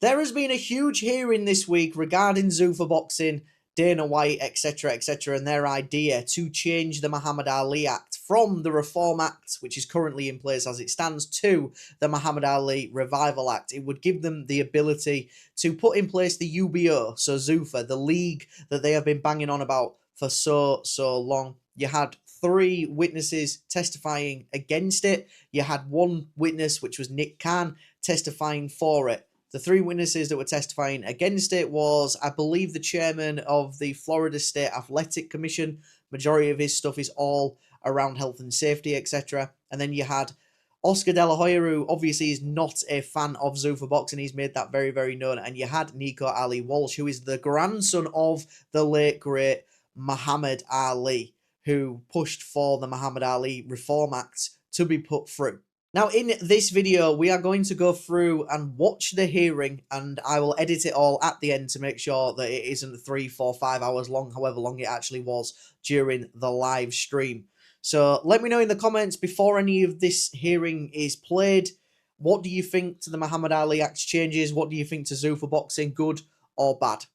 There has been a huge hearing this week regarding Zuffa boxing, Dana White, etc., and their idea to change the Muhammad Ali Act from the Reform Act, which is currently in place as it stands, to the Muhammad Ali Revival Act. It would give them the ability to put in place the UBO, so Zuffa, the league that they have been banging on about for so long. You had 3 witnesses testifying against it. You had 1 witness, which was Nick Khan, testifying for it. The 3 witnesses that were testifying against it was, I believe, the chairman of the Florida State Athletic Commission. Majority of his stuff is all around health and safety, etc. And then you had Oscar De La Hoya, who obviously is not a fan of Zuffa boxing. He's made that very, very known. And you had Nico Ali-Walsh, who is the grandson of the late, great Muhammad Ali, who pushed for the Muhammad Ali Reform Act to be put through. Now, in this video, we are going to go through and watch the hearing, and I will edit it all at the end to make sure that it isn't 3, 4, 5 hours long, however long it actually was during the live stream. So let me know in the comments before any of this hearing is played. What do you think to the Muhammad Ali Act changes? What do you think to Zuffa boxing, good or bad?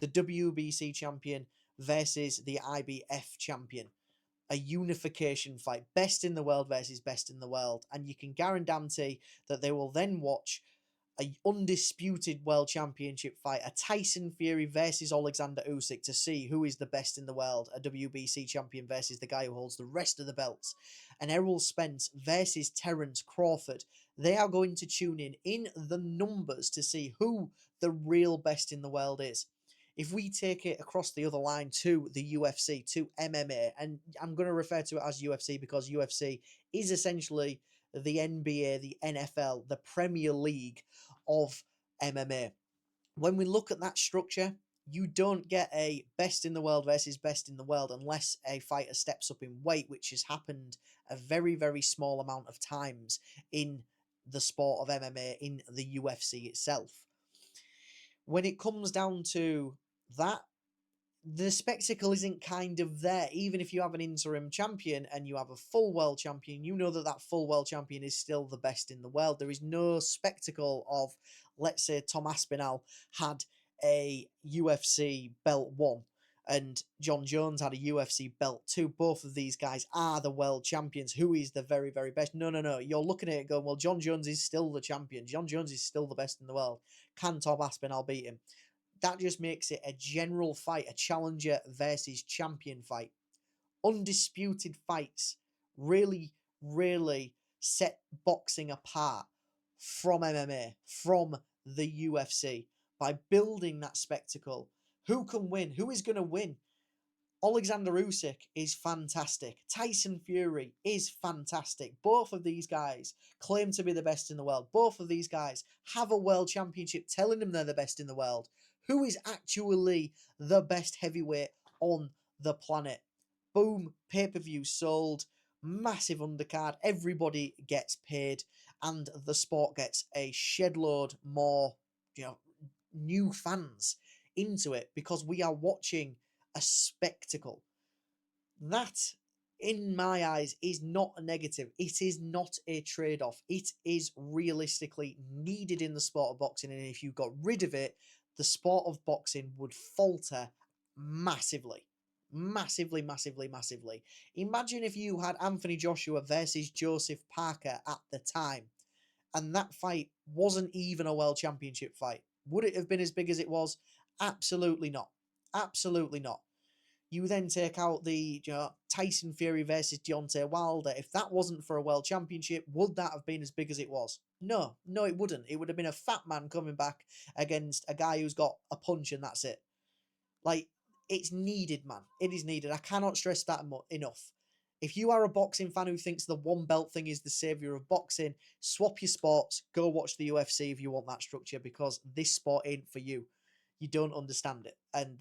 The WBC champion versus the IBF champion. A unification fight. Best in the world versus best in the world. And you can guarantee that they will then watch a undisputed world championship fight. A Tyson Fury versus Alexander Usyk to see who is the best in the world. A WBC champion versus the guy who holds the rest of the belts. An Errol Spence versus Terence Crawford. They are going to tune in the numbers to see who the real best in the world is. If we take it across the other line to the UFC, to MMA, and I'm going to refer to it as UFC because UFC is essentially the NBA, the NFL, the Premier League of MMA. When we look at that structure, you don't get a best in the world versus best in the world unless a fighter steps up in weight, which has happened a very, very small amount of times in the sport of MMA, in the UFC itself. When it comes down to that, the spectacle isn't kind of there. Even if you have an interim champion and you have a full world champion, you know that full world champion is still the best in the world. There is no spectacle of, let's say, Tom Aspinall had a UFC belt 1 and John Jones had a UFC belt 2. Both of these guys are the world champions. Who is the very, very best? No. You're looking at it going, well, John Jones is still the champion. John Jones is still the best in the world. Can Tom Aspinall beat him? That just makes it a general fight, a challenger versus champion fight. Undisputed fights really, really set boxing apart from MMA, from the UFC, by building that spectacle. Who can win? Who is going to win? Alexander Usyk is fantastic. Tyson Fury is fantastic. Both of these guys claim to be the best in the world. Both of these guys have a world championship telling them they're the best in the world. Who is actually the best heavyweight on the planet? Boom, pay-per-view sold, massive undercard, everybody gets paid, and the sport gets a shed load more, new fans into it because we are watching a spectacle. That, in my eyes, is not a negative. It is not a trade-off. It is realistically needed in the sport of boxing, and if you got rid of it, the sport of boxing would falter massively. Massively. Imagine if you had Anthony Joshua versus Joseph Parker at the time, and that fight wasn't even a world championship fight. Would it have been as big as it was? Absolutely not. Absolutely not. You then take out the Tyson Fury versus Deontay Wilder. If that wasn't for a world championship, would that have been as big as it was? No, it wouldn't. It would have been a fat man coming back against a guy who's got a punch and that's it. Like, it's needed, man. It is needed. I cannot stress that enough. If you are a boxing fan who thinks the one belt thing is the savior of boxing, swap your sports, go watch the UFC if you want that structure, because this sport ain't for you. You don't understand it. And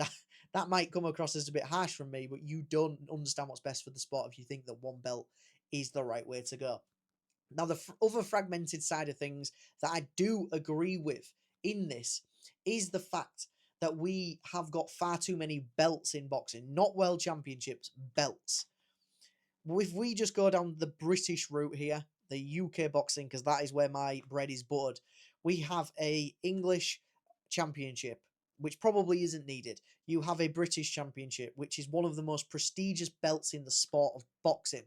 that might come across as a bit harsh from me, but you don't understand what's best for the sport if you think that one belt is the right way to go. Now, the other fragmented side of things that I do agree with in this is the fact that we have got far too many belts in boxing, not world championships, belts. if we just go down the British route here, the UK boxing, because that is where my bread is buttered, we have a English championship, which probably isn't needed. You have a British championship, which is one of the most prestigious belts in the sport of boxing.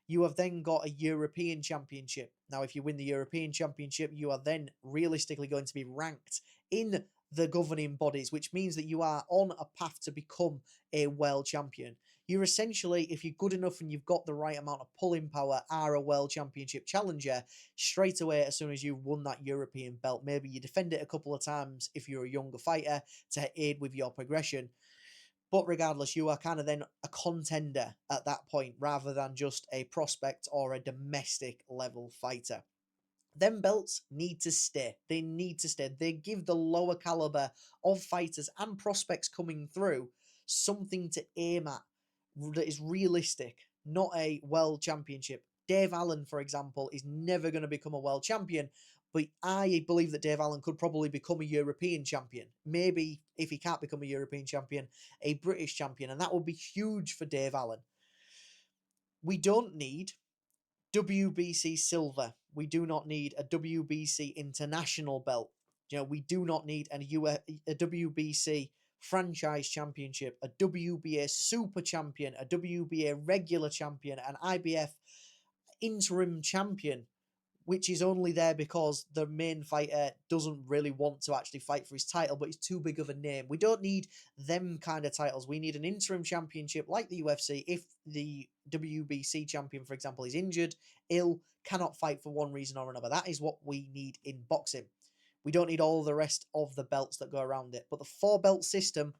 You have then got a European Championship. Now, if you win the European Championship, you are then realistically going to be ranked in the governing bodies, which means that you are on a path to become a world champion. You're essentially, if you're good enough and you've got the right amount of pulling power, are a world championship challenger straight away as soon as you've won that European belt. Maybe you defend it a couple of times if you're a younger fighter to aid with your progression. But regardless, you are kind of then a contender at that point rather than just a prospect or a domestic level fighter. Them belts need to stay. They need to stay. They give the lower caliber of fighters and prospects coming through something to aim at that is realistic, not a world championship. Dave Allen, for example, is never going to become a world champion, but I believe that Dave Allen could probably become a European champion. Maybe, if he can't become a European champion, a British champion, and that would be huge for Dave Allen. We don't need WBC silver. We do not need a WBC international belt. We do not need a WBC franchise championship, a WBA super champion, a WBA regular champion, an IBF interim champion, which is only there because the main fighter doesn't really want to actually fight for his title, but he's too big of a name. We don't need them kind of titles. We need an interim championship like the UFC. If the WBC champion, for example, is injured, ill, cannot fight for one reason or another. That is what we need in boxing. We don't need all the rest of the belts that go around it. But the 4-belt system,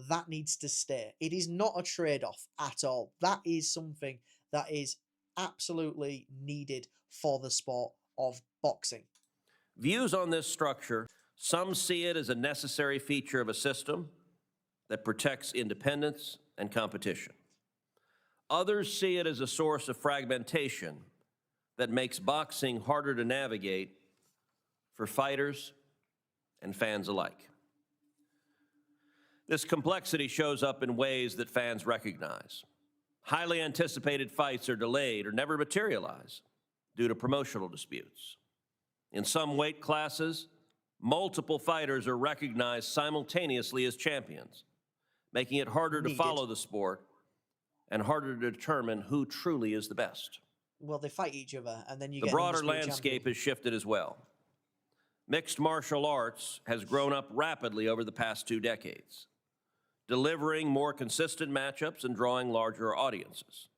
that needs to stay. It is not a trade-off at all. That is something that is absolutely needed for the sport of boxing. Views on this structure, some see it as a necessary feature of a system that protects independence and competition. Others see it as a source of fragmentation that makes boxing harder to navigate for fighters and fans alike. This complexity shows up in ways that fans recognize. Highly anticipated fights are delayed or never materialize due to promotional disputes. In some weight classes, multiple fighters are recognized simultaneously as champions, making it harder to follow the sport and harder to determine who truly is the best. Well, they fight each other, and then you get the broader landscape has shifted as well. Mixed martial arts has grown up rapidly over the past 2 decades, delivering more consistent matchups and drawing larger audiences,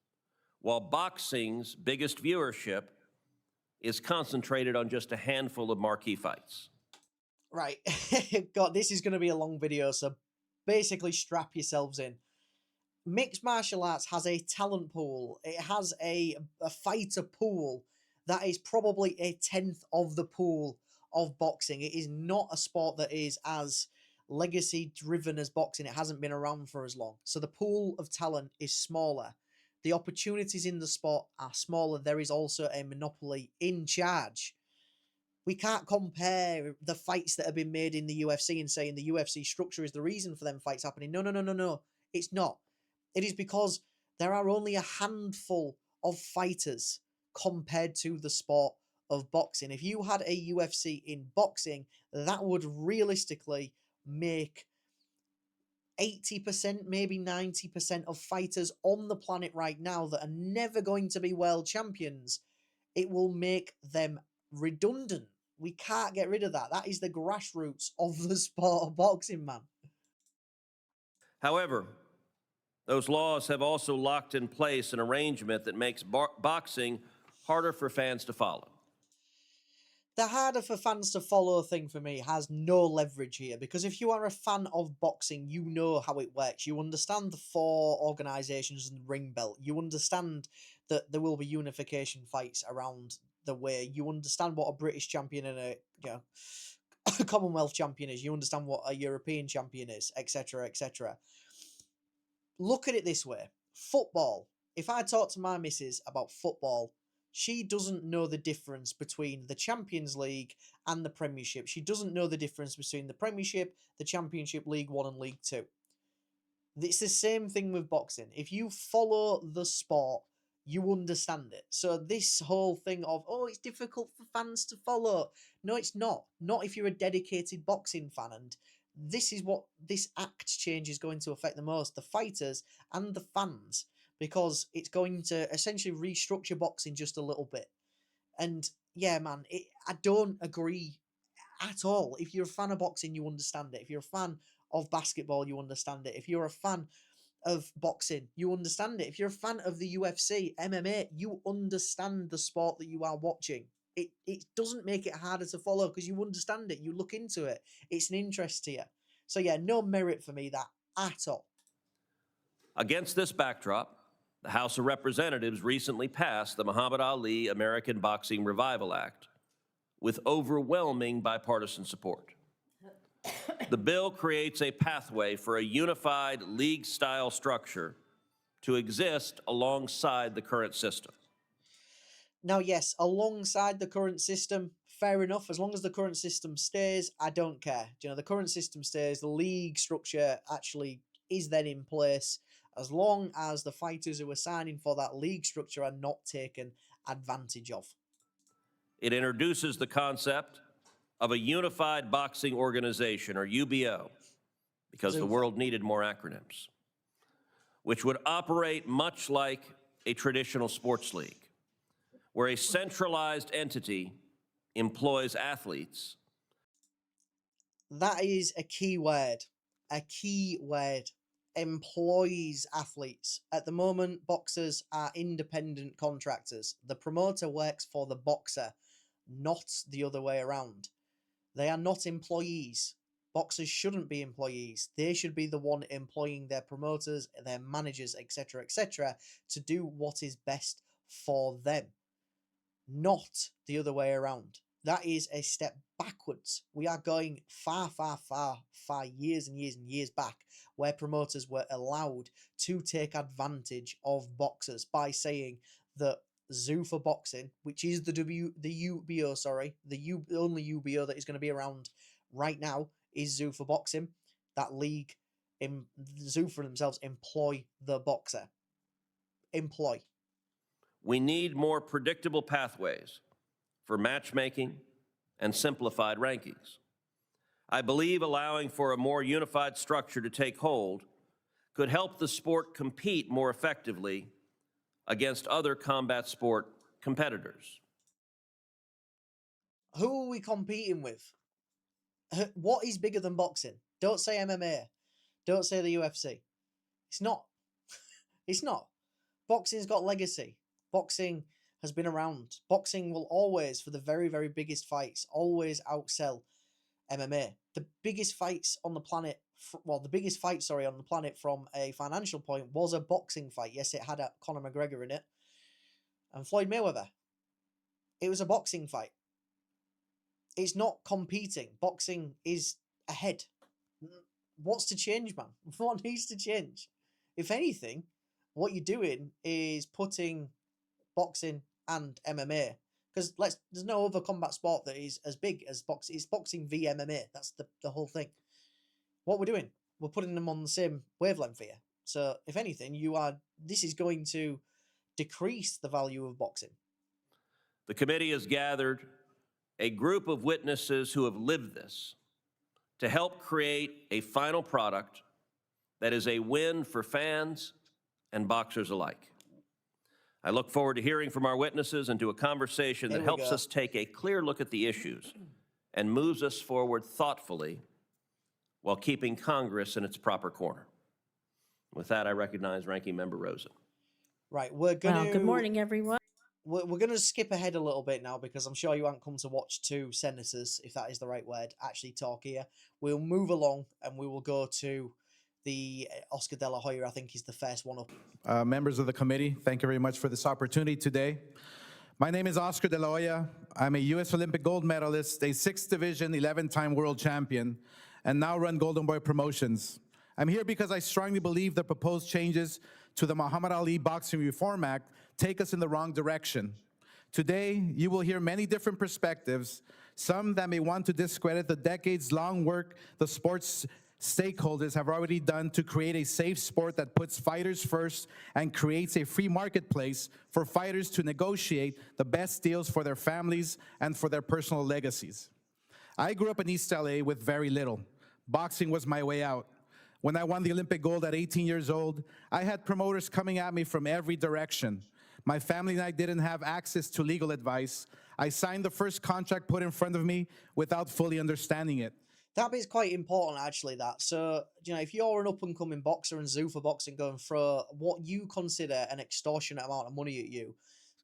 while boxing's biggest viewership is concentrated on just a handful of marquee fights. Right. God, this is going to be a long video, so basically strap yourselves in. Mixed martial arts has a talent pool. It has a fighter pool that is probably a 10th of the pool of boxing. It is not a sport that is as legacy driven as boxing. It hasn't been around for as long. So the pool of talent is smaller. The opportunities in the sport are smaller. There is also a monopoly in charge. We can't compare the fights that have been made in the UFC and saying the UFC structure is the reason for them fights happening. No. It's not. It is because there are only a handful of fighters compared to the sport of boxing. If you had a UFC in boxing, that would realistically make 80%, maybe 90% of fighters on the planet right now that are never going to be world champions. It will make them redundant. We can't get rid of that. That is the grassroots of the sport of boxing, man. However, those laws have also locked in place an arrangement that makes boxing harder for fans to follow. The harder for fans to follow thing for me has no leverage here, because if you are a fan of boxing, you know how it works. You understand the 4 organisations and the ring belt. You understand that there will be unification fights around the way. You understand what a British champion and a Commonwealth champion is. You understand what a European champion is, etc., etc. Look at it this way. Football. If I talk to my missus about football, she doesn't know the difference between the Champions League and the Premiership. She doesn't know the difference between the Premiership, the Championship, League One and League Two. It's the same thing with boxing. If you follow the sport, you understand it. So this whole thing of, oh, it's difficult for fans to follow. No, it's not. Not if you're a dedicated boxing fan. And this is what this act change is going to affect the most, the fighters and the fans, because it's going to essentially restructure boxing just a little bit. And yeah, man, I don't agree at all. If you're a fan of boxing, you understand it. If you're a fan of basketball, you understand it. If you're a fan of boxing, you understand it. If you're a fan of the UFC, MMA, you understand the sport that you are watching. It doesn't make it harder to follow because you understand it. You look into it. It's an interest to you. So yeah, no merit for me that at all. Against this backdrop, the House of Representatives recently passed the Muhammad Ali American Boxing Revival Act with overwhelming bipartisan support. The bill creates a pathway for a unified league-style structure to exist alongside the current system. Now, yes, alongside the current system, fair enough. As long as the current system stays, I don't care. You know, the current system stays, the league structure actually is then in place, as long as the fighters who are signing for that league structure are not taken advantage of. It introduces the concept of a unified boxing organization, or UBO, because the world needed more acronyms, which would operate much like a traditional sports league, where a centralized entity employs athletes. That is a key word. A key word. Employs athletes. At the moment, boxers are independent contractors. The promoter works for the boxer, not the other way around. They are not employees. Boxers shouldn't be employees. They should be the one employing their promoters, their managers, etc., to do what is best for them, not the other way around. That is a step backwards. We are going far years and years and years back, where promoters were allowed to take advantage of boxers by saying that Zuffa boxing, which is the UBO, the only UBO that is going to be around right now, is Zuffa boxing. That league, Zuffa themselves employ the boxer. Employ. We need more predictable pathways for matchmaking and simplified rankings. I believe allowing for a more unified structure to take hold could help the sport compete more effectively against other combat sport competitors. Who are we competing with? What is bigger than boxing? Don't say MMA. Don't say the UFC. It's not. It's not. Boxing's got legacy. Boxing has been around. Boxing will always, for the very, very biggest fights, always outsell MMA. The biggest fights on the planet, the biggest fight, on the planet from a financial point was a boxing fight. Yes, it had Conor McGregor in it and Floyd Mayweather. It was a boxing fight. It's not competing. Boxing is ahead. What's to change, man? What needs to change? If anything, what you're doing is putting boxing and MMA, because there's no other combat sport that is as big as boxing. It's boxing v MMA. That's the whole thing. What we're doing, we're putting them on the same wavelength here. So if anything, this is going to decrease the value of boxing. The committee has gathered a group of witnesses who have lived this to help create a final product that is a win for fans and boxers alike. I look forward to hearing from our witnesses and to a conversation that helps us take a clear look at the issues and moves us forward thoughtfully while keeping Congress in its proper corner. With that, I recognize Ranking Member Rosen. Right, we're going to... Good morning, everyone. We're going to skip ahead a little bit now because I'm sure you haven't come to watch two senators, if that is the right word, actually talk here. We'll move along and we will go to the Oscar De La Hoya, I think is the first one up. Members of the committee, thank you very much for this opportunity today. My name is Oscar De La Hoya. I'm a U.S. Olympic gold medalist, a 6th Division, 11-time world champion, and now run Golden Boy Promotions. I'm here because I strongly believe the proposed changes to the Muhammad Ali Boxing Reform Act take us in the wrong direction. Today, you will hear many different perspectives, some that may want to discredit the decades-long work the sports stakeholders have already done to create a safe sport that puts fighters first and creates a free marketplace for fighters to negotiate the best deals for their families and for their personal legacies. I grew up in East LA with very little. Boxing was my way out. When I won the Olympic gold at 18 years old, I had promoters coming at me from every direction. My family and I didn't have access to legal advice. I signed the first contract put in front of me without fully understanding it. That bit's quite important, actually. That so, if you're an up and coming boxer and Zuffa Boxing go and throw what you consider an extortionate amount of money at you,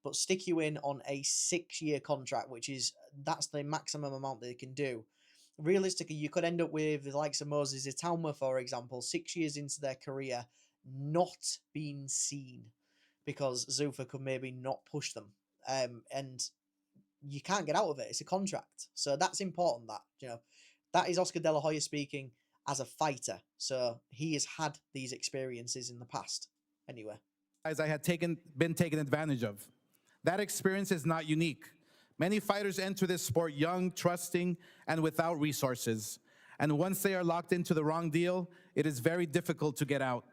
but stick you in on a 6-year contract, that's the maximum amount they can do. Realistically, you could end up with the likes of Moses Itauma, for example, 6 years into their career, not being seen because Zuffa could maybe not push them, and you can't get out of it. It's a contract, so that's important. That is Oscar De La Hoya speaking as a fighter. So he has had these experiences in the past. Anyway. As I had been taken advantage of. That experience is not unique. Many fighters enter this sport young, trusting, and without resources. And once they are locked into the wrong deal, it is very difficult to get out.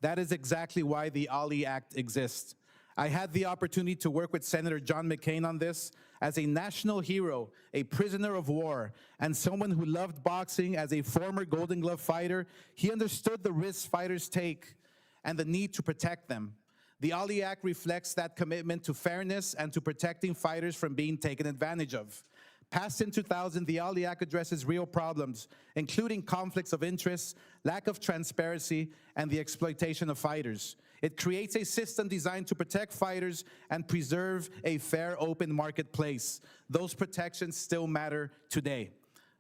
That is exactly why the Ali Act exists. I had the opportunity to work with Senator John McCain on this. As a national hero, a prisoner of war, and someone who loved boxing as a former Golden Glove fighter, he understood the risks fighters take and the need to protect them. The Ali Act reflects that commitment to fairness and to protecting fighters from being taken advantage of. Passed in 2000, the Ali Act addresses real problems, including conflicts of interest, lack of transparency, and the exploitation of fighters. It creates a system designed to protect fighters and preserve a fair, open marketplace. Those protections still matter today.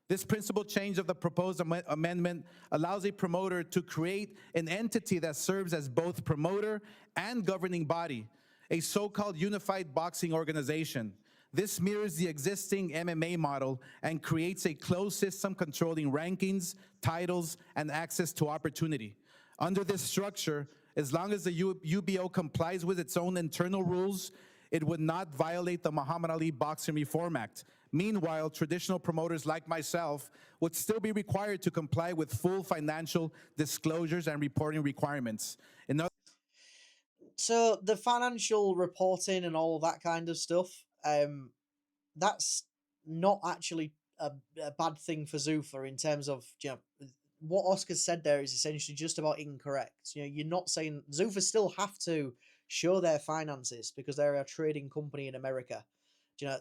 This principal change of the proposed amendment allows a promoter to create an entity that serves as both promoter and governing body, a so-called unified boxing organization. This mirrors the existing MMA model and creates a closed system controlling rankings, titles, and access to opportunity. Under this structure, as long as the UBO complies with its own internal rules, it would not violate the Muhammad Ali Boxing Reform Act. Meanwhile, traditional promoters like myself would still be required to comply with full financial disclosures and reporting requirements. So the financial reporting and all that kind of stuff, that's not actually a bad thing for Zuffa in terms of, what Oscar said there is essentially just about incorrect. You're not saying Zuffa still have to show their finances because they're a trading company in America.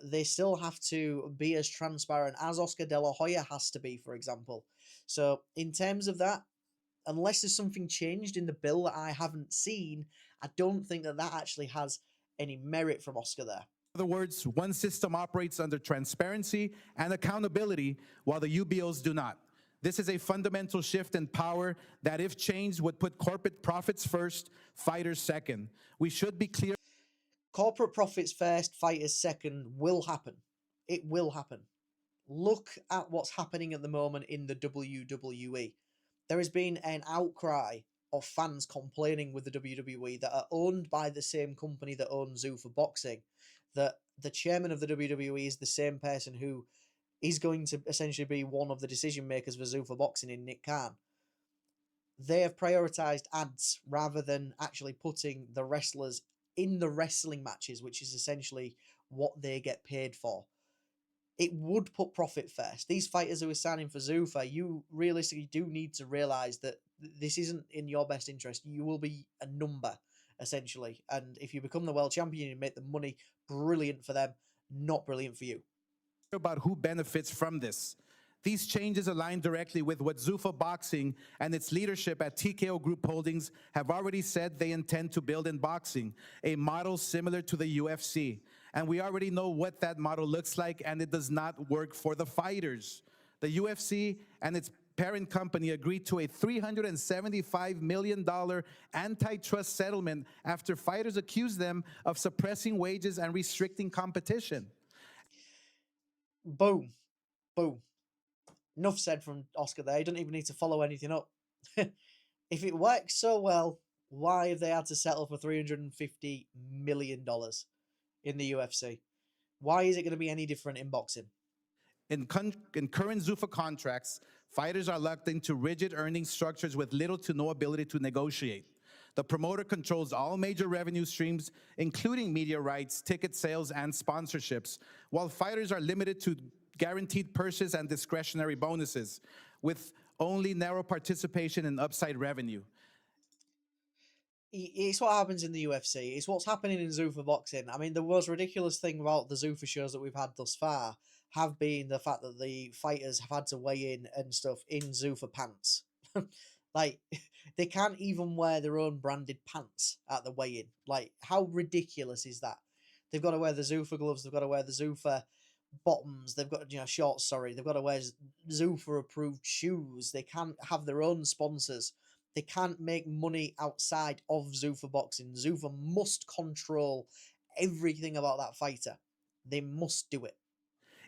They still have to be as transparent as Oscar De La Hoya has to be, for example. So in terms of that, unless there's something changed in the bill that I haven't seen, I don't think that actually has any merit from Oscar there. In other words, one system operates under transparency and accountability while the UBOs do not. This is a fundamental shift in power that, if changed, would put corporate profits first, fighters second. We should be clear. Corporate profits first, fighters second will happen. It will happen. Look at what's happening at the moment in the WWE. There has been an outcry of fans complaining with the WWE that are owned by the same company that owns Zuffa Boxing, that the chairman of the WWE is the same person who is going to essentially be one of the decision makers for Zuffa Boxing in Nick Khan. They have prioritized ads rather than actually putting the wrestlers in the wrestling matches, which is essentially what they get paid for. It would put profit first. These fighters who are signing for Zuffa, you realistically do need to realize that this isn't in your best interest. You will be a number, essentially. And if you become the world champion and make the money, brilliant for them, not brilliant for you. About who benefits from this. These changes align directly with what Zuffa Boxing and its leadership at TKO Group Holdings have already said they intend to build in boxing, a model similar to the UFC. And we already know what that model looks like, and it does not work for the fighters. The UFC and its parent company agreed to a $375 million antitrust settlement after fighters accused them of suppressing wages and restricting competition. Boom. Boom. Enough said from Oscar there. He doesn't even need to follow anything up. If it works so well, why have they had to settle for $350 million in the UFC? Why is it going to be any different in boxing? In current Zuffa contracts, fighters are locked into rigid earning structures with little to no ability to negotiate. The promoter controls all major revenue streams, including media rights, ticket sales, and sponsorships, while fighters are limited to guaranteed purses and discretionary bonuses, with only narrow participation in upside revenue. It's what happens in the UFC. It's what's happening in Zuffa boxing. I mean, the most ridiculous thing about the Zuffa shows that we've had thus far have been the fact that the fighters have had to weigh in and stuff in Zuffa pants. Like, they can't even wear their own branded pants at the weigh-in. Like, how ridiculous is that? They've got to wear the Zuffa gloves. They've got to wear the Zuffa bottoms. They've got, shorts, sorry. They've got to wear Zuffa-approved shoes. They can't have their own sponsors. They can't make money outside of Zuffa boxing. Zuffa must control everything about that fighter. They must do it.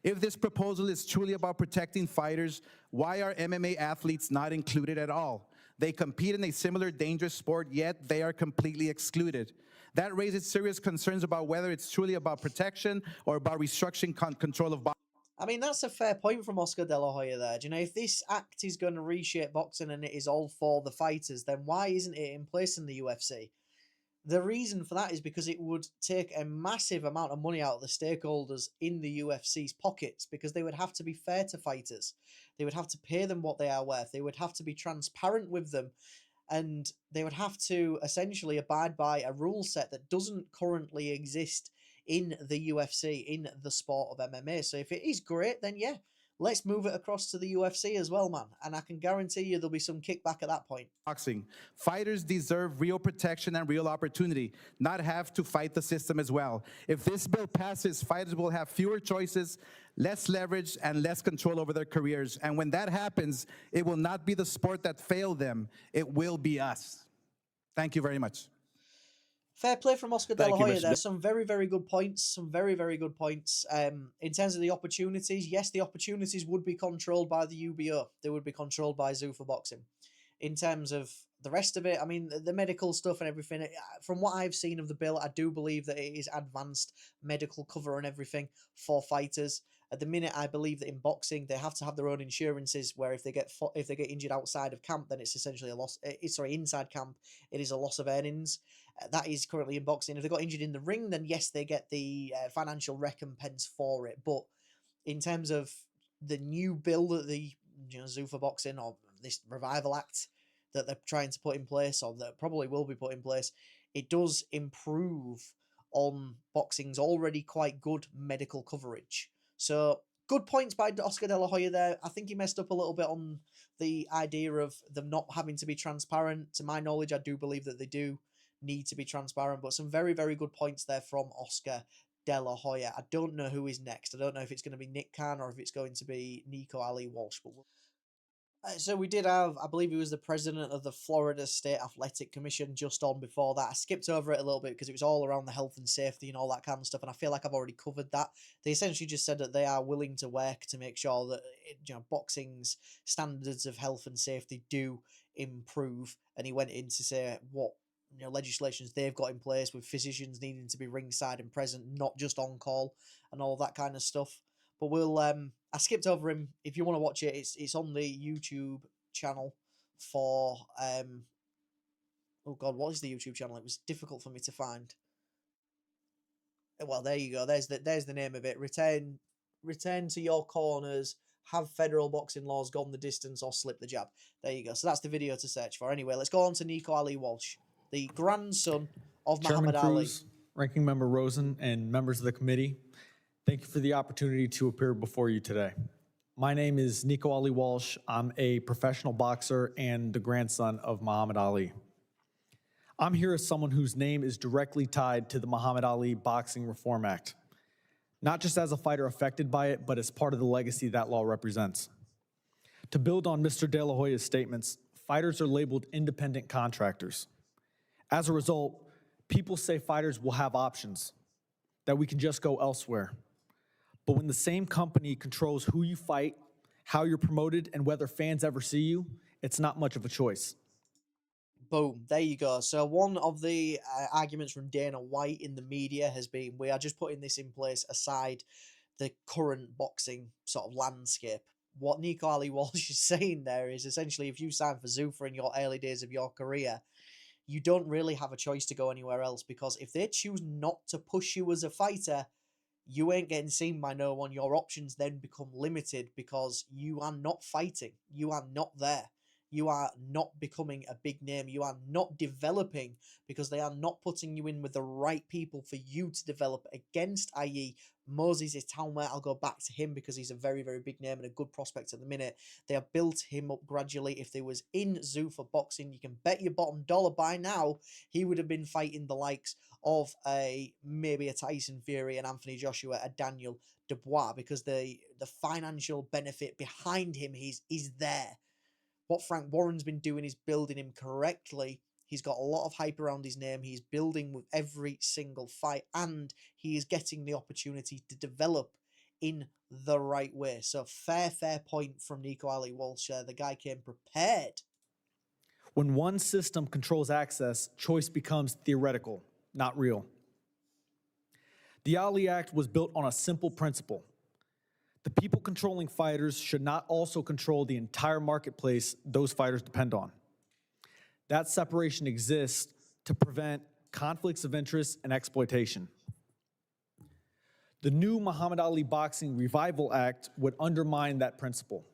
If this proposal is truly about protecting fighters, why are MMA athletes not included at all? They compete in a similar dangerous sport, yet they are completely excluded. That raises serious concerns about whether it's truly about protection or about restructuring control of boxing. I mean, that's a fair point from Oscar De La Hoya there. Do you know, if this act is going to reshape boxing and it is all for the fighters, then why isn't it in place in the UFC? The reason for that is because it would take a massive amount of money out of the stakeholders in the UFC's pockets, because they would have to be fair to fighters. They would have to pay them what they are worth. They would have to be transparent with them, and they would have to essentially abide by a rule set that doesn't currently exist in the UFC, in the sport of MMA. So if it is great, then yeah, let's move it across to the UFC as well, man. And I can guarantee you there'll be some kickback at that point. Boxing. Fighters deserve real protection and real opportunity, not have to fight the system as well. If this bill passes, fighters will have fewer choices, less leverage, and less control over their careers. And when that happens, it will not be the sport that failed them. It will be us. Thank you very much. Fair play from Oscar De La Thank you, Hoya Mr. there. Some very, very good points. Some very, very good points. In terms of the opportunities, yes, the opportunities would be controlled by the UBO. They would be controlled by Zuffa Boxing. In terms of the rest of it, I mean, the medical stuff and everything, from what I've seen of the bill, I do believe that it is advanced medical cover and everything for fighters. At the minute, I believe that in boxing, they have to have their own insurances, where if they get injured outside of camp, then it's essentially a loss. Inside camp, it is a loss of earnings. That is currently in boxing. If they got injured in the ring, then yes, they get the financial recompense for it. But in terms of the new bill that the Zuffa Boxing, or this Revival Act that they're trying to put in place, or that probably will be put in place, it does improve on boxing's already quite good medical coverage. So good points by Oscar De La Hoya there. I think he messed up a little bit on the idea of them not having to be transparent. To my knowledge, I do believe that they do need to be transparent, but some very, very good points there from Oscar De La Hoya. I don't know who is next. I don't know if it's going to be Nick Khan or if it's going to be Nico Ali-Walsh, but so we did have, I believe he was the president of the Florida State Athletic Commission just on before that. I skipped over it a little bit because it was all around the health and safety and all that kind of stuff, and I feel like I've already covered that. They essentially just said that they are willing to work to make sure that boxing's standards of health and safety do improve, and he went in to say what legislations they've got in place, with physicians needing to be ringside and present, not just on call and all that kind of stuff. But we'll I skipped over him. If you want to watch it, it's on the YouTube channel for oh god, what is the YouTube channel? It was difficult for me to find. Well, there you go. There's the name of it. Return to your corners. Have federal boxing laws gone the distance or slip the jab? There you go. So that's the video to search for. Anyway, let's go on to Nico Ali-Walsh, the grandson of Chairman Muhammad Ali. Cruz, Ranking Member Rosen, and members of the committee, thank you for the opportunity to appear before you today. My name is Nico Ali-Walsh. I'm a professional boxer and the grandson of Muhammad Ali. I'm here as someone whose name is directly tied to the Muhammad Ali Boxing Reform Act, not just as a fighter affected by it, but as part of the legacy that law represents. To build on Mr. De La Hoya's statements, fighters are labeled independent contractors. As a result, people say fighters will have options, that we can just go elsewhere. But when the same company controls who you fight, how you're promoted, and whether fans ever see you, it's not much of a choice. Boom, there you go. So one of the arguments from Dana White in the media has been, we are just putting this in place aside the current boxing sort of landscape. What Nico Ali-Walsh is saying there is essentially if you sign for Zuffa in your early days of your career, you don't really have a choice to go anywhere else, because if they choose not to push you as a fighter, you ain't getting seen by no one. Your options then become limited because you are not fighting. You are not there. You are not becoming a big name. You are not developing because they are not putting you in with the right people for you to develop against, i.e. Moses Itauma. I'll go back to him because he's a very, very big name and a good prospect at the minute. They have built him up gradually. If they was in Zuffa boxing, you can bet your bottom dollar by now he would have been fighting the likes of maybe a Tyson Fury, an Anthony Joshua, a Daniel Dubois, because the financial benefit behind him is there. What Frank Warren's been doing is building him correctly. He's got a lot of hype around his name. He's building with every single fight, and he is getting the opportunity to develop in the right way. So fair point from Nico Ali-Walsh. The guy came prepared. When one system controls access, choice becomes theoretical, not real. The Ali Act was built on a simple principle. The people controlling fighters should not also control the entire marketplace those fighters depend on. That separation exists to prevent conflicts of interest and exploitation. The new Muhammad Ali Boxing Revival Act would undermine that principle.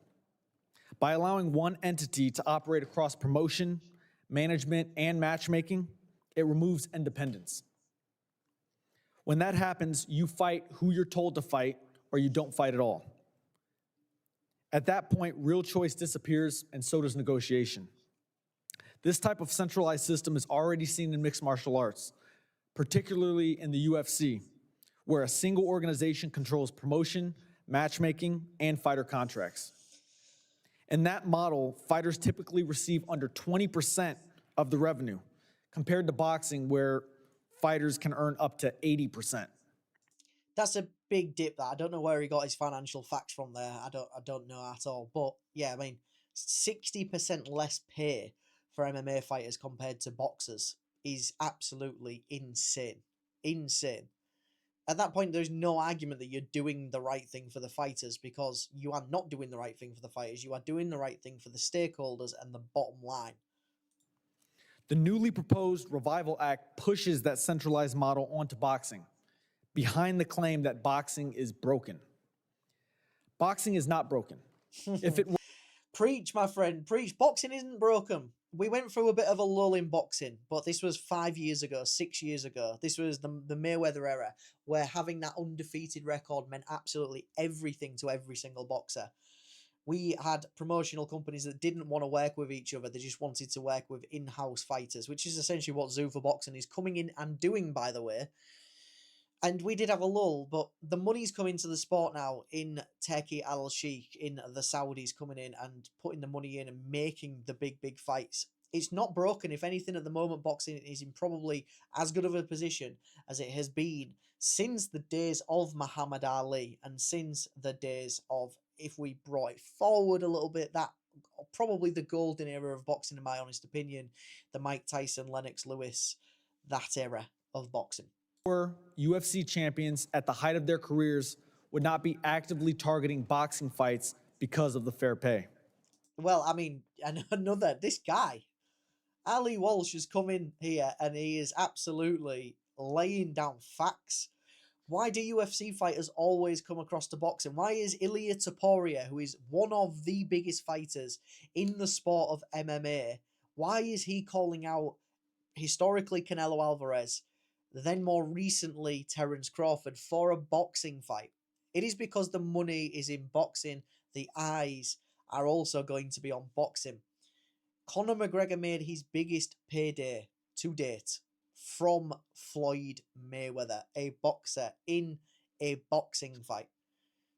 By allowing one entity to operate across promotion, management, and matchmaking, it removes independence. When that happens, you fight who you're told to fight, or you don't fight at all. At that point, real choice disappears, and so does negotiation. This type of centralized system is already seen in mixed martial arts, particularly in the UFC, where a single organization controls promotion, matchmaking, and fighter contracts. In that model, fighters typically receive under 20% of the revenue, compared to boxing, where fighters can earn up to 80%. That's a big dip. That I don't know where he got his financial facts from there. I don't know at all. But yeah, I mean, 60% less pay for MMA fighters compared to boxers is absolutely insane. Insane. At that point, there's no argument that you're doing the right thing for the fighters, because you are not doing the right thing for the fighters. You are doing the right thing for the stakeholders and the bottom line. The newly proposed Revival Act pushes that centralized model onto boxing, behind the claim that boxing is broken. Boxing is not broken. If it were, Preach, my friend, preach. Boxing isn't broken. We went through a bit of a lull in boxing, but this was 5 years ago, 6 years ago. This was the Mayweather era, where having that undefeated record meant absolutely everything to every single boxer. We had promotional companies that didn't want to work with each other. They just wanted to work with in-house fighters, which is essentially what Zuffa Boxing is coming in and doing, by the way. And we did have a lull, but the money's coming to the sport now in Turkey Al-Sheikh, in the Saudis coming in and putting the money in and making the big fights. It's not broken. If anything, at the moment, boxing is in probably as good of a position as it has been since the days of Muhammad Ali, and since the days of, if we brought it forward a little bit, that probably the golden era of boxing, in my honest opinion, the Mike Tyson, Lennox Lewis, that era of boxing. UFC champions at the height of their careers would not be actively targeting boxing fights because of the fair pay. Well, I mean, this guy, Ali-Walsh, has come in here and he is absolutely laying down facts. Why do UFC fighters always come across to boxing? Why is Ilia Topuria, who is one of the biggest fighters in the sport of MMA, why is he calling out historically Canelo Alvarez, then more recently Terence Crawford, for a boxing fight? It is because the money is in boxing. The eyes are also going to be on boxing. Conor McGregor made his biggest payday to date from Floyd Mayweather, a boxer, in a boxing fight.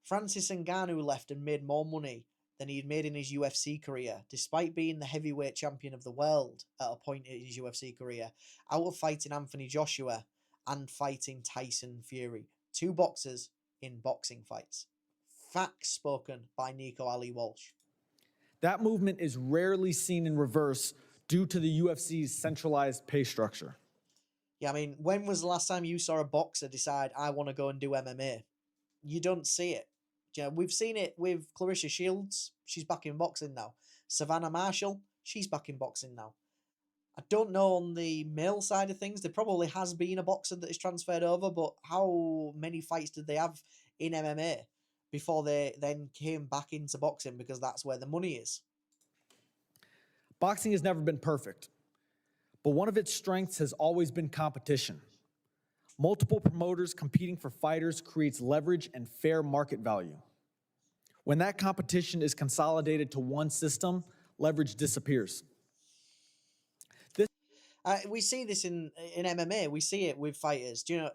Francis Ngannou left and made more money than he had made in his UFC career, despite being the heavyweight champion of the world at a point in his UFC career, out of fighting Anthony Joshua and fighting Tyson Fury. Two boxers in boxing fights. Facts spoken by Nico Ali-Walsh. That movement is rarely seen in reverse due to the UFC's centralized pay structure. Yeah, I mean, when was the last time you saw a boxer decide, I want to go and do MMA? You don't see it. Yeah, we've seen it with Clarissa Shields. She's back in boxing now. Savannah Marshall, she's back in boxing now. I don't know on the male side of things. There probably has been a boxer that is transferred over, but how many fights did they have in MMA before they then came back into boxing, because that's where the money is? Boxing has never been perfect, but one of its strengths has always been competition. Multiple promoters competing for fighters creates leverage and fair market value. When that competition is consolidated to one system, leverage disappears. We see this in MMA. We see it with fighters. Do you know?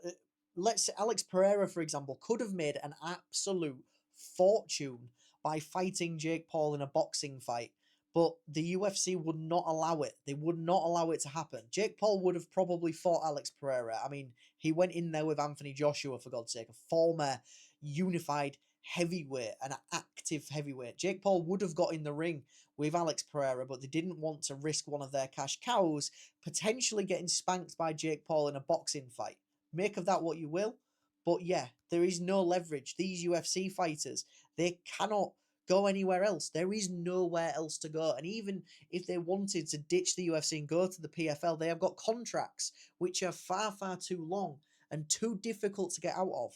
Let's say Alex Pereira, for example, could have made an absolute fortune by fighting Jake Paul in a boxing fight, but the UFC would not allow it. They would not allow it to happen. Jake Paul would have probably fought Alex Pereira. I mean, he went in there with Anthony Joshua, for God's sake, a former unified heavyweight, an active heavyweight. Jake Paul would have got in the ring with Alex Pereira, but they didn't want to risk one of their cash cows potentially getting spanked by Jake Paul in a boxing fight. Make of that what you will, but yeah, there is no leverage. These UFC fighters, they cannot go anywhere else. There is nowhere else to go. And even if they wanted to ditch the UFC and go to the PFL, they have got contracts which are far, far too long and too difficult to get out of,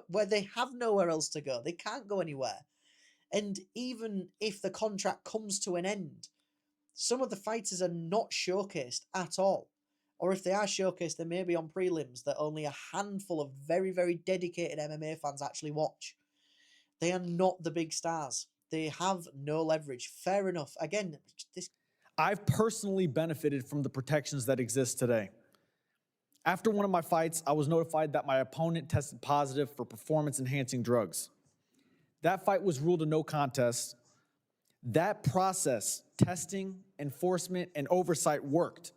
where they have nowhere else to go. They can't go anywhere. And even if the contract comes to an end, some of the fighters are not showcased at all. Or if they are showcased, they may be on prelims that only a handful of very, very dedicated MMA fans actually watch. They are not the big stars. They have no leverage. Fair enough. Again, I've personally benefited from the protections that exist today. After one of my fights, I was notified that my opponent tested positive for performance-enhancing drugs. That fight was ruled a no contest. That process, testing, enforcement, and oversight worked.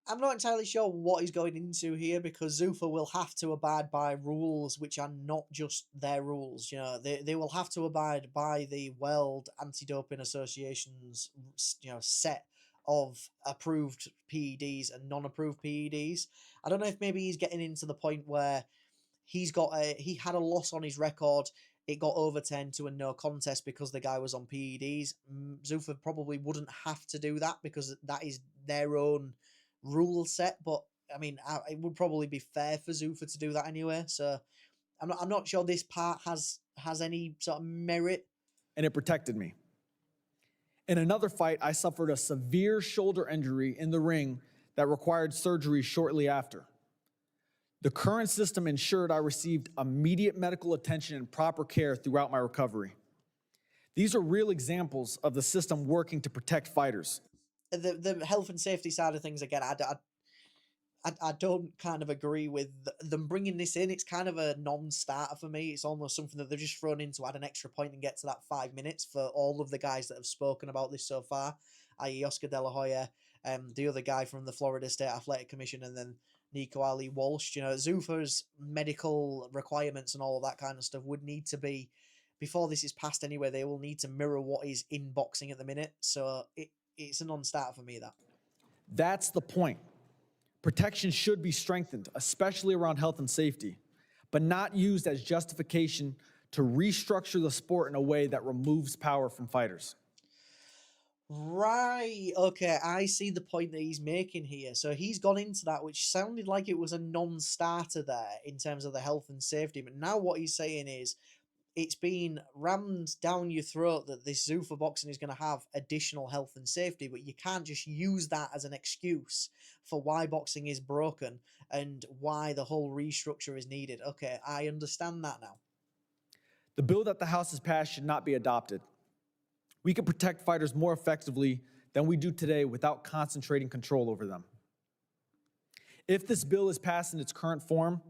I'm not entirely sure what he's going into here, because Zuffa will have to abide by rules which are not just their rules. You know, they will have to abide by the World Anti-Doping Association's, you know, set of approved PEDs and non-approved PEDs. I don't know if maybe he's getting into the point where he had a loss on his record. It got overturned to a no contest because the guy was on PEDs. Zuffa probably wouldn't have to do that because that is their own rule set. But I mean, it would probably be fair for Zuffa to do that anyway. So I'm not sure this part has any sort of merit. And it protected me. In another fight, I suffered a severe shoulder injury in the ring that required surgery shortly after. The current system ensured I received immediate medical attention and proper care throughout my recovery. These are real examples of the system working to protect fighters. The health and safety side of things, again, I don't kind of agree with them bringing this in. It's kind of a non-starter for me. It's almost something that they've just thrown in to add an extra point and get to that 5 minutes for all of the guys that have spoken about this so far, i.e. Oscar De La Hoya, the other guy from the Florida State Athletic Commission, and then Nico Ali-Walsh. You know, Zuffa's medical requirements and all of that kind of stuff would need to be, before this is passed anyway, they will need to mirror what is in boxing at the minute. So it's a non-starter for me, that. That's the point. Protection should be strengthened, especially around health and safety, but not used as justification to restructure the sport in a way that removes power from fighters. Right, okay, I see the point that he's making here. So he's gone into that, which sounded like it was a non-starter there in terms of the health and safety. But now what he's saying is, it's been rammed down your throat that this Zuffa boxing is going to have additional health and safety, but you can't just use that as an excuse for why boxing is broken and why the whole restructure is needed. Okay, I understand that now. The bill that the House has passed should not be adopted. We can protect fighters more effectively than we do today without concentrating control over them. If this bill is passed in its current form,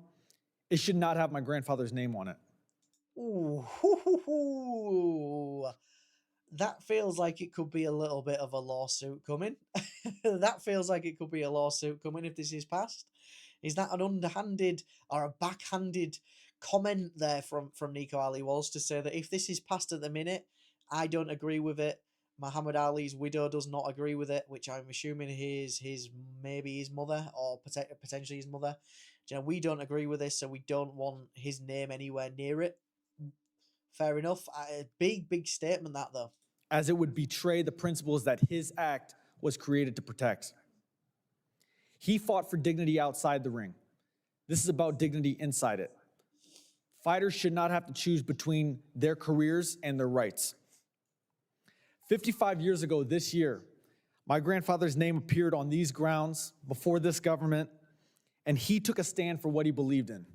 it should not have my grandfather's name on it. Ooh, that feels like it could be a little bit of a lawsuit coming. That feels like it could be a lawsuit coming if this is passed. Is that an underhanded or a backhanded comment there from Nico Ali-Walsh to say that if this is passed at the minute, I don't agree with it. Muhammad Ali's widow does not agree with it, which I'm assuming is maybe his mother or potentially his mother. We don't agree with this, so we don't want his name anywhere near it. Fair enough. A big statement, that, though. As it would betray the principles that his act was created to protect. He fought for dignity outside the ring. This is about dignity inside it. Fighters should not have to choose between their careers and their rights. 55 years ago this year, my grandfather's name appeared on these grounds before this government, and he took a stand for what he believed in.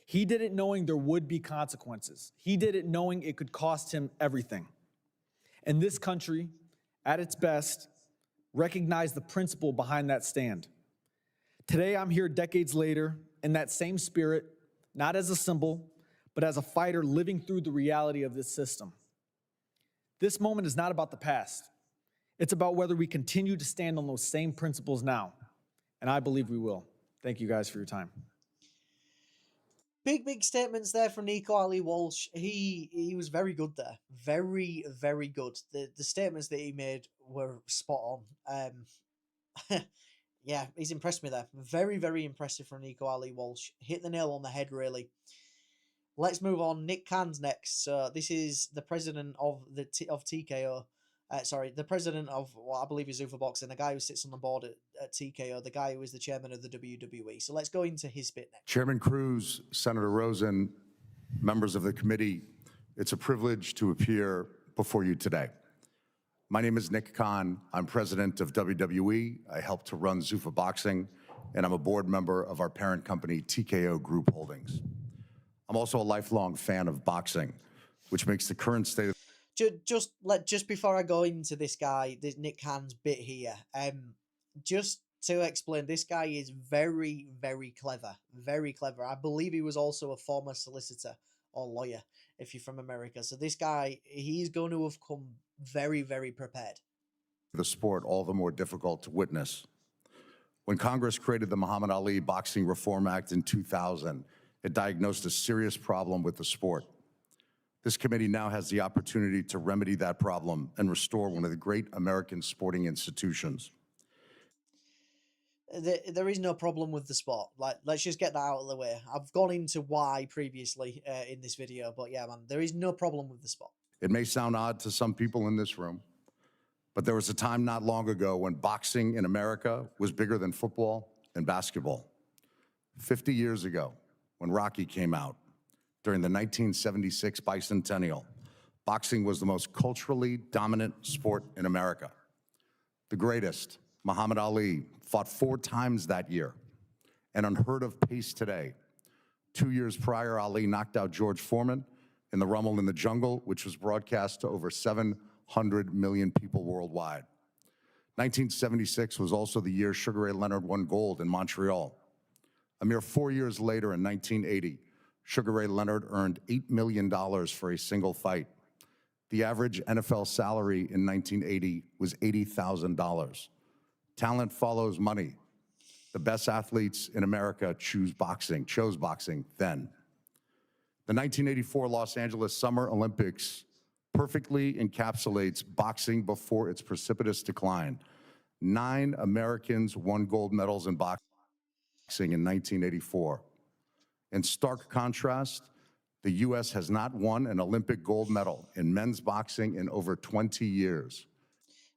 He did it knowing there would be consequences. He did it knowing it could cost him everything. And this country, at its best, recognized the principle behind that stand. Today, I'm here decades later in that same spirit, not as a symbol, but as a fighter living through the reality of this system. This moment is not about the past. It's about whether we continue to stand on those same principles now. And I believe we will. Thank you guys for your time. Big statements there from Nico Ali-Walsh. He was very good there. Very good. The statements that he made were spot on. Yeah, he's impressed me there. Very impressive from Nico Ali-Walsh. Hit the nail on the head, really. Let's move on. Nick Khan's next. So this is the president of TKO. The president of what I believe is Zuffa Boxing, the guy who sits on the board at TKO, the guy who is the chairman of the WWE. So let's go into his bit next. Chairman Cruz, Senator Rosen, members of the committee, it's a privilege to appear before you today. My name is Nick Khan. I'm president of WWE. I help to run Zuffa Boxing, and I'm a board member of our parent company, TKO Group Holdings. I'm also a lifelong fan of boxing, which makes the current state of just before I go into this guy, this Nick Khan's bit here, just to explain, this guy is very clever, I believe he was also a former solicitor or lawyer, if you're from America. So this guy, he's going to have come very prepared. The sport all the more difficult to witness. When Congress created the Muhammad Ali Boxing Reform Act in 2000, it diagnosed a serious problem with the sport. This committee now has the opportunity to remedy that problem and restore one of the great American sporting institutions. There is no problem with the sport. Let's just get that out of the way. I've gone into why previously in this video, but yeah, man, there is no problem with the sport. It may sound odd to some people in this room, but there was a time not long ago when boxing in America was bigger than football and basketball. 50 years ago, when Rocky came out, during the 1976 bicentennial, boxing was the most culturally dominant sport in America. The greatest, Muhammad Ali, fought 4 times that year, an unheard of pace today. 2 years prior, Ali knocked out George Foreman in the Rumble in the Jungle, which was broadcast to over 700 million people worldwide. 1976 was also the year Sugar Ray Leonard won gold in Montreal. A mere 4 years later, in 1980, Sugar Ray Leonard earned $8 million for a single fight. The average NFL salary in 1980 was $80,000. Talent follows money. The best athletes in America chose boxing then. The 1984 Los Angeles Summer Olympics perfectly encapsulates boxing before its precipitous decline. 9 Americans won gold medals in boxing in 1984. In stark contrast, the U.S. has not won an Olympic gold medal in men's boxing in over 20 years.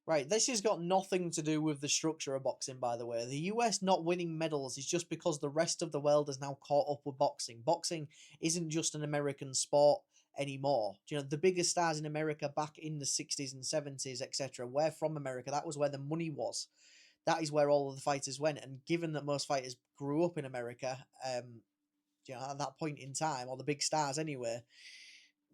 Right, this has got nothing to do with the structure of boxing, by the way. The US not winning medals is just because the rest of the world has now caught up with boxing. Boxing isn't just an American sport anymore. The biggest stars in America back in the 60s and 70s, etc., were from America. That was where the money was. That is where all of the fighters went. And given that most fighters grew up in America, at that point in time, or the big stars anyway,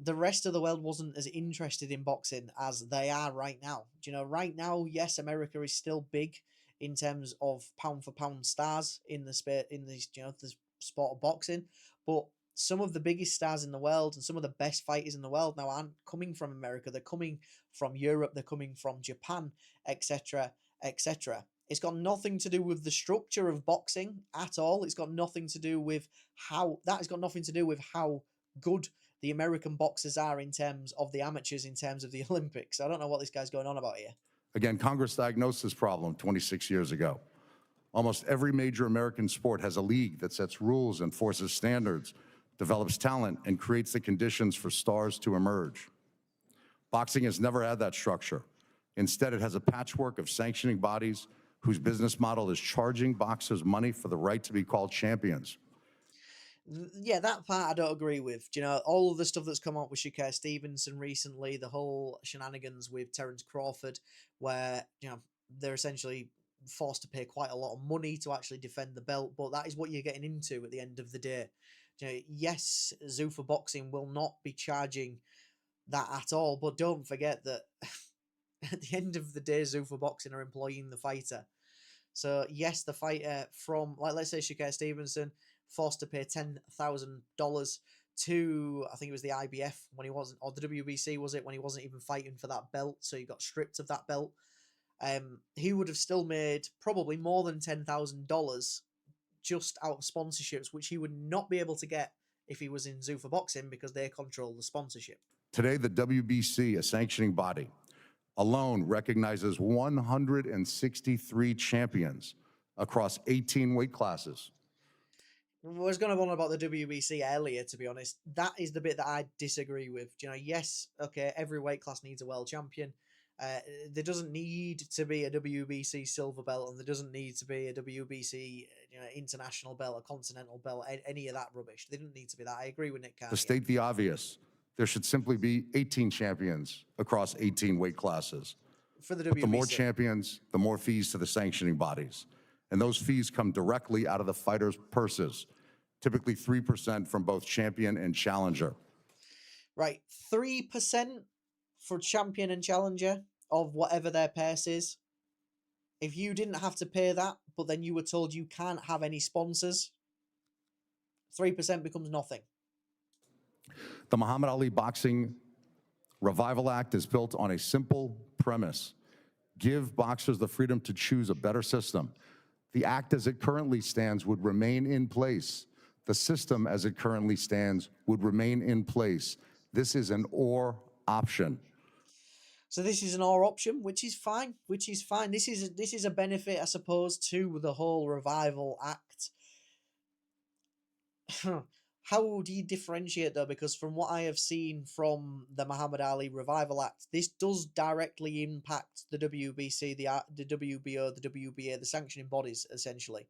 the rest of the world wasn't as interested in boxing as they are right now. Right now, yes, America is still big in terms of pound for pound stars in the the sport of boxing, but some of the biggest stars in the world and some of the best fighters in the world now aren't coming from America. They're coming from Europe, they're coming from Japan, etc., etc. It's got nothing to do with the structure of boxing at all. It's got nothing to do with how good the American boxers are in terms of the amateurs, in terms of the Olympics. I don't know what this guy's going on about here. Again, Congress diagnosed this problem 26 years ago. Almost every major American sport has a league that sets rules, enforces standards, develops talent, and creates the conditions for stars to emerge. Boxing has never had that structure. Instead, it has a patchwork of sanctioning bodies whose business model is charging boxers money for the right to be called champions. Yeah, that part I don't agree with. Do you know, all of the stuff that's come up with Shakur Stevenson recently, the whole shenanigans with Terence Crawford, where, you know, they're essentially forced to pay quite a lot of money to actually defend the belt, but that is what you're getting into at the end of the day. You know, yes, Zuffa Boxing will not be charging that at all, but don't forget that at the end of the day, Zuffa Boxing are employing the fighter. So yes, the fighter from, like, let's say Shakur Stevenson, forced to pay $10,000 to, I think it was the IBF when he wasn't, or the WBC was it, when he wasn't even fighting for that belt, so he got stripped of that belt. He would have still made probably more than $10,000 just out of sponsorships, which he would not be able to get if he was in Zuffa Boxing because they control the sponsorship. Today, the WBC, a sanctioning body, alone recognizes 163 champions across 18 weight classes. I was going to on about the WBC earlier, to be honest. That is the bit that I disagree with. You know, yes, okay, every weight class needs a world champion. There doesn't need to be a WBC silver belt, and there doesn't need to be a WBC, you know, international belt, a continental belt, any of that rubbish. They didn't need to be that. I agree with Nick Carter. To state the obvious, there should simply be 18 champions across 18 weight classes. For the But WBC. the more champions, the more fees to the sanctioning bodies. And those fees come directly out of the fighters' purses, typically 3% from both champion and challenger. Right, 3% for champion and challenger of whatever their purse is. If you didn't have to pay that, but then you were told you can't have any sponsors, 3% becomes nothing. The Muhammad Ali Boxing Revival Act is built on a simple premise: give boxers the freedom to choose a better system. The act as it currently stands would remain in place. The system as it currently stands would remain in place. This is an or option. So this is an or option, which is fine. This is a benefit, I suppose, to the whole Revival Act. How do you differentiate, though? Because from what I have seen from the Muhammad Ali Revival Act, this does directly impact the WBC, the WBO, the WBA, the sanctioning bodies, essentially.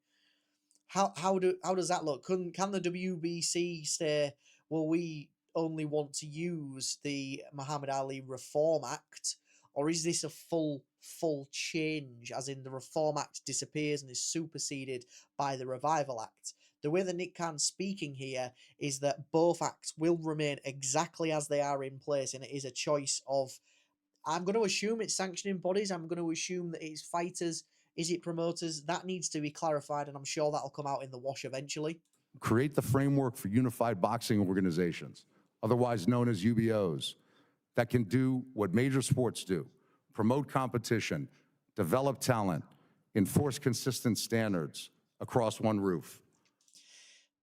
How does that look? Can the WBC say, well, we only want to use the Muhammad Ali Reform Act, or is this a full change, as in the Reform Act disappears and is superseded by the Revival Act? The way that Nick Khan's speaking here is that both acts will remain exactly as they are in place, and it is a choice of, I'm going to assume it's sanctioning bodies, I'm going to assume that it's fighters, is it promoters? That needs to be clarified, and I'm sure that'll come out in the wash eventually. Create the framework for unified boxing organizations, otherwise known as UBOs, that can do what major sports do: promote competition, develop talent, enforce consistent standards across one roof.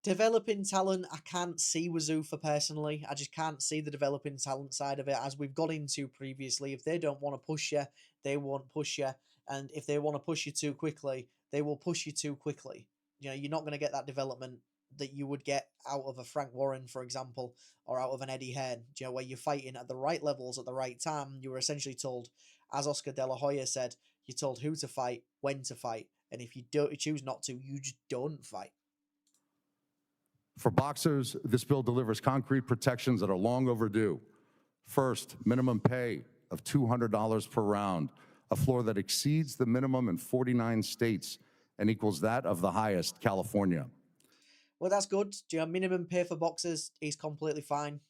Developing talent, I can't see with Zuffa personally. I just can't see the developing talent side of it, as we've got into previously. If they don't want to push you, they won't push you. And if they want to push you too quickly, they will push you too quickly. You know, you're not going to get that development that you would get out of a Frank Warren, for example, or out of an Eddie Hearn, you know, where you're fighting at the right levels at the right time. You were essentially told, as Oscar De La Hoya said, you're told who to fight, when to fight. And if you choose not to, you just don't fight. For boxers, this bill delivers concrete protections that are long overdue. First, minimum pay of $200 per round, a floor that exceeds the minimum in 49 states and equals that of the highest, California. Well, that's good. You know, minimum pay for boxers is completely fine.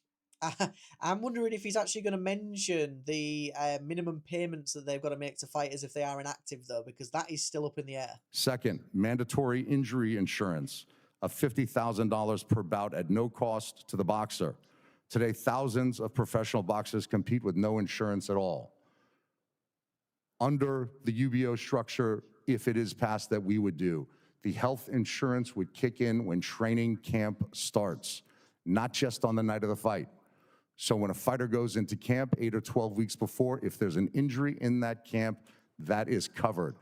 I'm wondering if he's actually going to mention the minimum payments that they've got to make to fighters if they are inactive, though, because that is still up in the air. Second, mandatory injury insurance of $50,000 per bout at no cost to the boxer. Today, thousands of professional boxers compete with no insurance at all. Under the UBO structure, if it is passed that we would do, the health insurance would kick in when training camp starts, not just on the night of the fight. So when a fighter goes into camp 8 or 12 weeks before, if there's an injury in that camp, that is covered.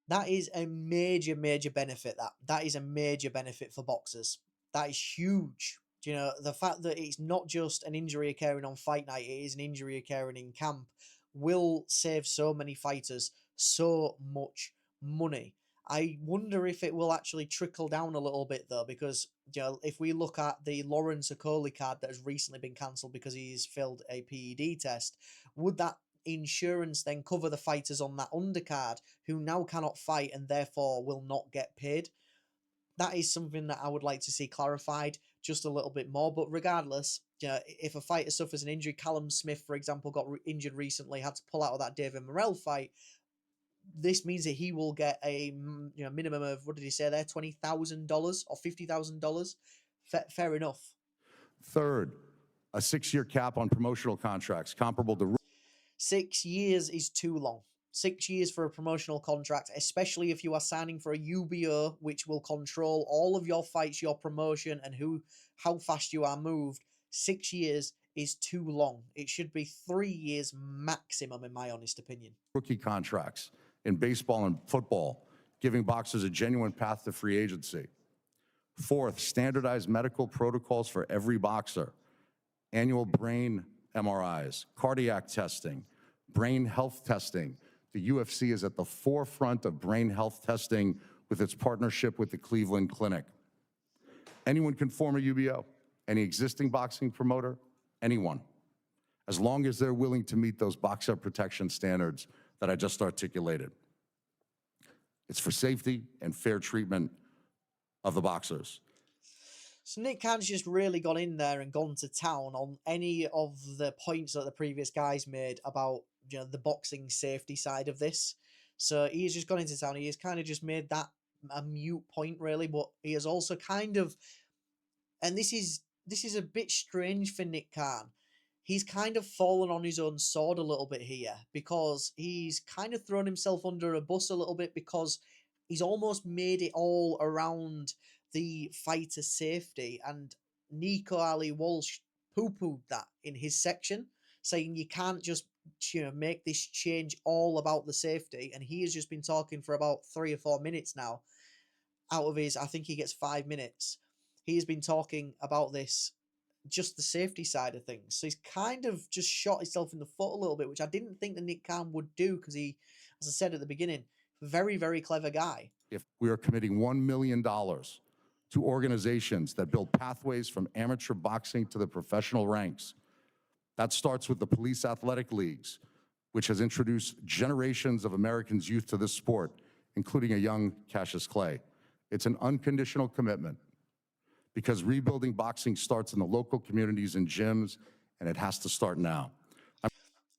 That is a major, major benefit. That is a major benefit for boxers. That is huge. You know, the fact that it's not just an injury occurring on fight night, it is an injury occurring in camp, will save so many fighters so much money. I wonder if it will actually trickle down a little bit though, because you know, if we look at the Lawrence Okoli card that has recently been cancelled because he's failed a PED test, would that insurance then cover the fighters on that undercard who now cannot fight and therefore will not get paid? That is something that I would like to see clarified just a little bit more. But regardless, you know, if a fighter suffers an injury, Callum Smith, for example, got injured recently, had to pull out of that David Morrell fight. This means that he will get a minimum of, what did he say there, $20,000 or $50,000. Fair enough. Third, a 6-year cap on promotional contracts comparable to 6 years is too long. 6 years for a promotional contract, especially if you are signing for a UBO, which will control all of your fights, your promotion, and how fast you are moved. 6 years is too long. It should be 3 years maximum, in my honest opinion. rookie contracts in baseball and football, giving boxers a genuine path to free agency. Fourth, standardized medical protocols for every boxer. Annual brain MRIs, cardiac testing, brain health testing. The UFC is at the forefront of brain health testing with its partnership with the Cleveland Clinic. Anyone can form a UBO, any existing boxing promoter, anyone, as long as they're willing to meet those boxer protection standards that I just articulated. It's for safety and fair treatment of the boxers. So Nick Khan's just really gone in there and gone to town on any of the points that the previous guys made about, you know, the boxing safety side of this. So he's just gone into town. He has kind of just made that a mute point, really, but he has also kind of, and this is a bit strange for Nick Khan. He's kind of fallen on his own sword a little bit here, because he's kind of thrown himself under a bus a little bit, because he's almost made it all around the fighter safety, and Nico Ali-Walsh poo-pooed that in his section, saying you can't just, you know, make this change all about the safety. And he has just been talking for about 3 or 4 minutes now. Out of his, I think he gets 5 minutes. He has been talking about this, just the safety side of things. So he's kind of just shot himself in the foot a little bit, which I didn't think that Nick Khan would do, because he, as I said at the beginning, very, very clever guy. If we are committing $1 million to organizations that build pathways from amateur boxing to the professional ranks, that starts with the police athletic leagues, which has introduced generations of Americans' youth to this sport, including a young Cassius Clay. It's an unconditional commitment, because rebuilding boxing starts in the local communities and gyms, and it has to start now.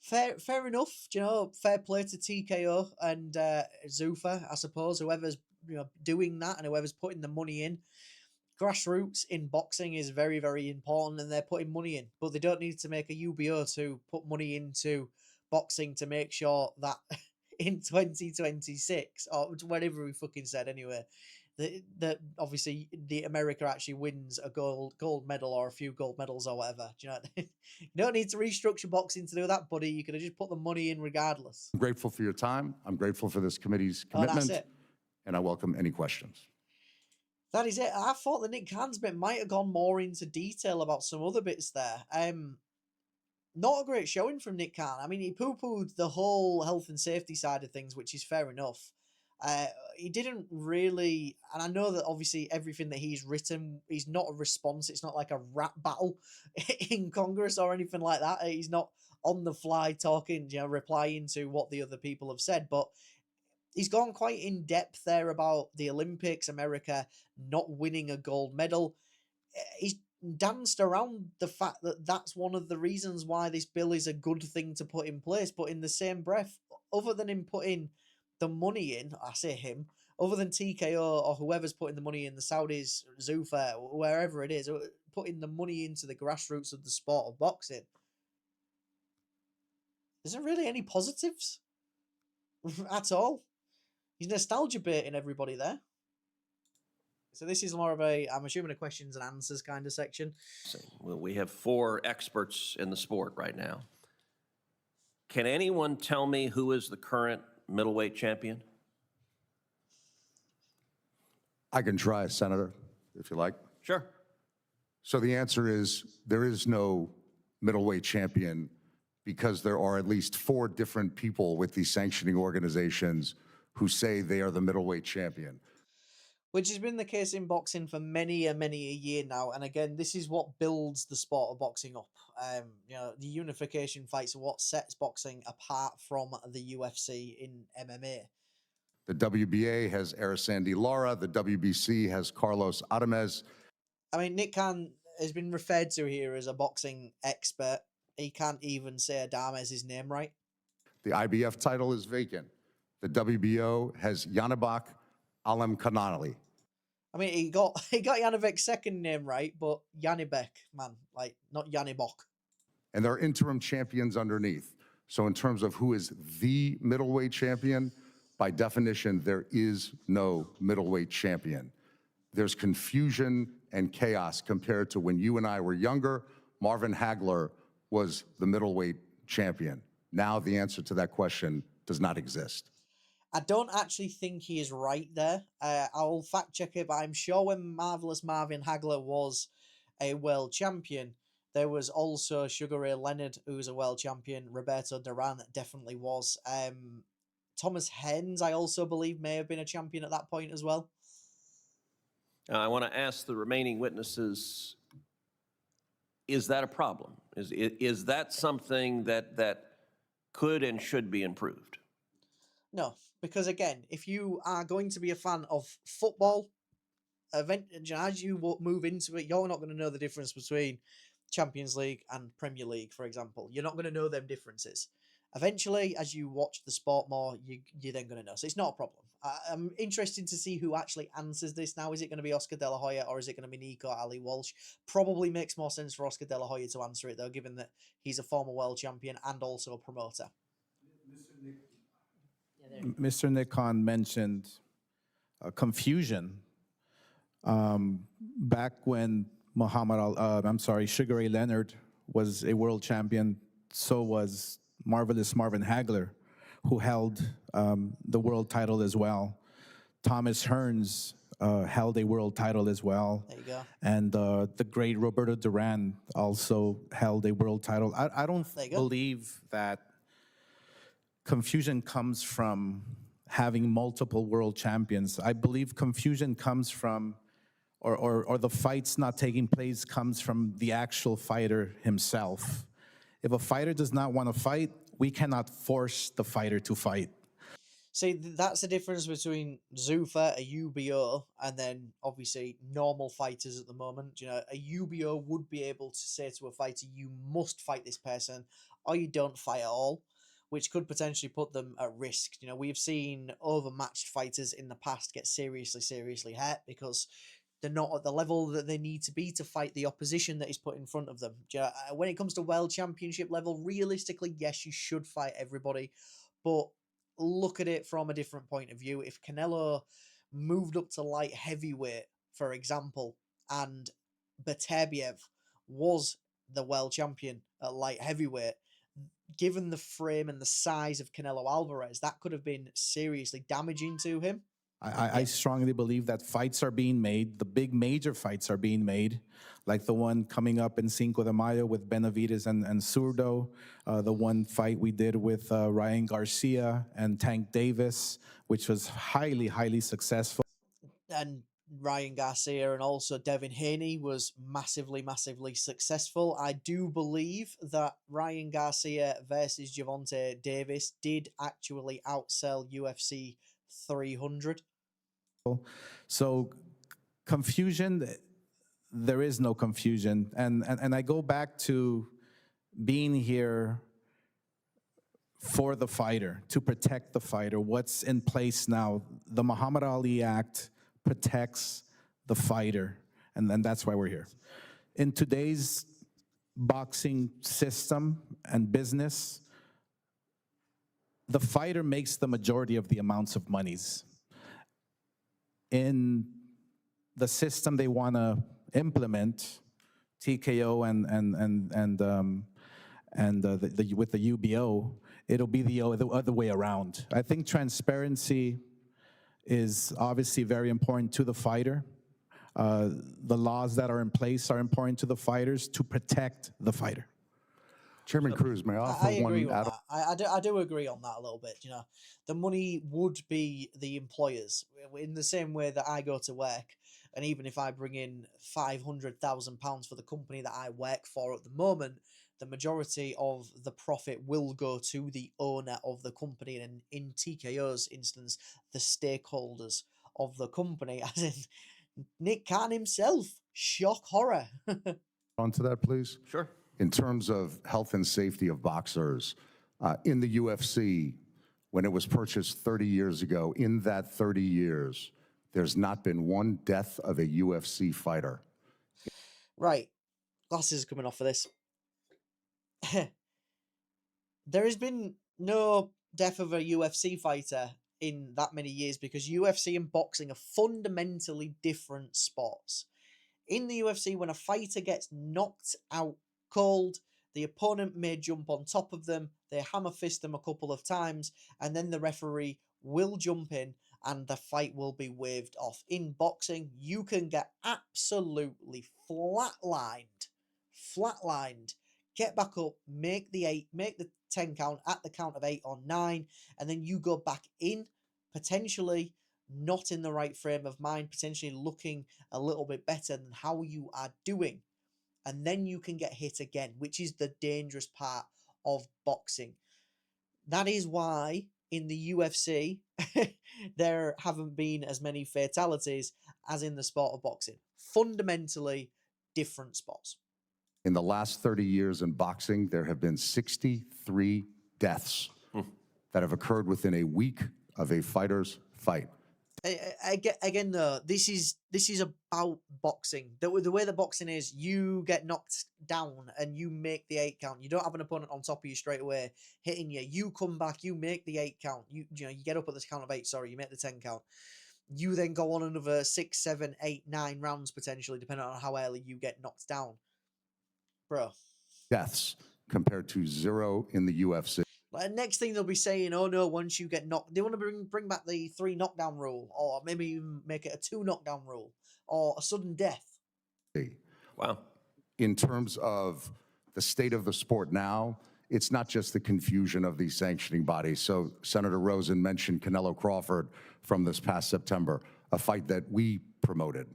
Fair enough. You know, fair play to TKO and Zuffa, I suppose, whoever's, you know, doing that and whoever's putting the money in. Grassroots in boxing is very, very important, and they're putting money in, but they don't need to make a UBO to put money into boxing to make sure that in 2026, or whatever we fucking said anyway, that obviously the America actually wins a gold medal or a few gold medals or whatever. Do you know? You don't need to restructure boxing to do that, buddy. You could have just put the money in regardless. I'm grateful for your time. I'm grateful for this committee's commitment. That's it. And I welcome any questions. That is it. I thought the Nick Khan's bit might have gone more into detail about some other bits there. Not a great showing from Nick Khan. I mean, he poo-pooed the whole health and safety side of things, which is fair enough. He didn't really, and I know that obviously everything that he's written, he's not a response. It's not like a rap battle in Congress or anything like that. He's not on the fly talking, you know, replying to what the other people have said, but he's gone quite in depth there about the Olympics, America not winning a gold medal. He's danced around the fact that that's one of the reasons why this bill is a good thing to put in place. But in the same breath, other than him putting the money in, I say him, other than TKO or whoever's putting the money in, the Saudis, Zuffa, wherever it is, putting the money into the grassroots of the sport of boxing, isn't really any positives at all. He's nostalgia baiting everybody there. So this is more of a, I'm assuming, a questions and answers kind of section. Well, we have 4 experts in the sport right now. Can anyone tell me who is the current middleweight champion? I can try, Senator, if you like. Sure. So the answer is there is no middleweight champion because there are at least 4 different people with these sanctioning organizations who say they are the middleweight champion. Which has been the case in boxing for many a year now. And again, this is what builds the sport of boxing up. The unification fights are what sets boxing apart from the UFC in MMA. The WBA has Araceli Lara. The WBC has Carlos Adames. I mean, Nick Khan has been referred to here as a boxing expert. He can't even say Adames' name right. The IBF title is vacant. The WBO has Yanibek Alemkhanali. I mean, he got Yanibek's second name right, but Yanibek, man, like not Yanibok. And there are interim champions underneath. So in terms of who is the middleweight champion, by definition, there is no middleweight champion. There's confusion and chaos compared to when you and I were younger. Marvin Hagler was the middleweight champion. Now the answer to that question does not exist. I don't actually think he is right there. I'll fact check it, but I'm sure when Marvelous Marvin Hagler was a world champion, there was also Sugar Ray Leonard, who was a world champion. Roberto Duran definitely was. Thomas Hens, I also believe, may have been a champion at that point as well. I want to ask the remaining witnesses, is that a problem? Is that something that could and should be improved? No, because again, if you are going to be a fan of football, as you move into it, you're not going to know the difference between Champions League and Premier League, for example. You're not going to know them differences. Eventually, as you watch the sport more, you're then going to know. So it's not a problem. I'm interested to see who actually answers this now. Is it going to be Oscar De La Hoya or is it going to be Nico Ali-Walsh? Probably makes more sense for Oscar De La Hoya to answer it, though, given that he's a former world champion and also a promoter. Mr. Nick Khan mentioned confusion. Back when Sugar Ray Leonard was a world champion, so was Marvelous Marvin Hagler, who held the world title as well. Thomas Hearns held a world title as well. There you go. And the great Roberto Duran also held a world title. I don't believe that confusion comes from having multiple world champions. I believe confusion comes from, or the fights not taking place comes from the actual fighter himself. If a fighter does not want to fight, we cannot force the fighter to fight. See, that's the difference between Zuffa, a UBO, and then obviously normal fighters at the moment. A UBO would be able to say to a fighter, you must fight this person or you don't fight at all, which could potentially put them at risk. We've seen overmatched fighters in the past get seriously hurt because they're not at the level that they need to be to fight the opposition that is put in front of them. When it comes to world championship level, realistically, yes, you should fight everybody, but look at it from a different point of view. If Canelo moved up to light heavyweight, for example, and Beterbiev was the world champion at light heavyweight, given the frame and the size of Canelo Alvarez, that could have been seriously damaging to him. I strongly believe that fights are being made. The big major fights are being made, like the one coming up in Cinco de Mayo with Benavidez and Zurdo, the one fight we did with Ryan Garcia and Tank Davis, which was highly successful. And Ryan Garcia and also Devin Haney was massively successful. I do believe that Ryan Garcia versus Gervonta Davis did actually outsell UFC 300. So confusion, there is no confusion. And I go back to being here for the fighter, to protect the fighter. What's in place now? The Muhammad Ali Act protects the fighter, and that's why we're here. In today's boxing system and business, the fighter makes the majority of the amounts of monies. In the system they want to implement, TKO with the UBO, it'll be the other way around. I think transparency is obviously very important to the fighter. The laws that are in place are important to the fighters to protect the fighter. Chairman Cruz, may I offer I agree one with that. I do agree on that a little bit. You know, the money would be the employers in the same way that I go to work, and even if I bring in £500,000 for the company that I work for at the moment, the majority of the profit will go to the owner of the company, and in TKO's instance, the stakeholders of the company, as in Nick Khan himself. Shock horror. onto that, please? Sure. In terms of health and safety of boxers, in the UFC, when it was purchased 30 years ago, in that 30 years, there's not been one death of a UFC fighter. Right. Glasses are coming off for this. There has been no death of a UFC fighter in that many years because UFC and boxing are fundamentally different sports. In the UFC, when a fighter gets knocked out cold, the opponent may jump on top of them, they hammer fist them a couple of times, and then the referee will jump in and the fight will be waved off. In boxing, you can get absolutely flatlined, get back up, make the 10 count at the count of 8 or 9, and then you go back in, potentially not in the right frame of mind, potentially looking a little bit better than how you are doing. And then you can get hit again, which is the dangerous part of boxing. That is why in the UFC, there haven't been as many fatalities as in the sport of boxing. Fundamentally different sports. In the last 30 years in boxing, there have been 63 deaths that have occurred within a week of a fighter's fight. Again, though, this is about boxing. The way that boxing is, you get knocked down and you make the 8 count. You don't have an opponent on top of you straight away hitting you. You come back, you make the 8 count. You get up at the count of 8. Sorry, you make the 10 count. You then go on another 6, 7, 8, 9 rounds potentially, depending on how early you get knocked down, bro. Deaths compared to 0 in the UFC. Like, next thing they'll be saying, oh no, once you get knocked, they want to bring back the 3 knockdown rule, or maybe even make it a 2 knockdown rule, or a sudden death. Wow. In terms of the state of the sport now, it's not just the confusion of these sanctioning bodies. So Senator Rosen mentioned Canelo Crawford from this past September, a fight that we promoted.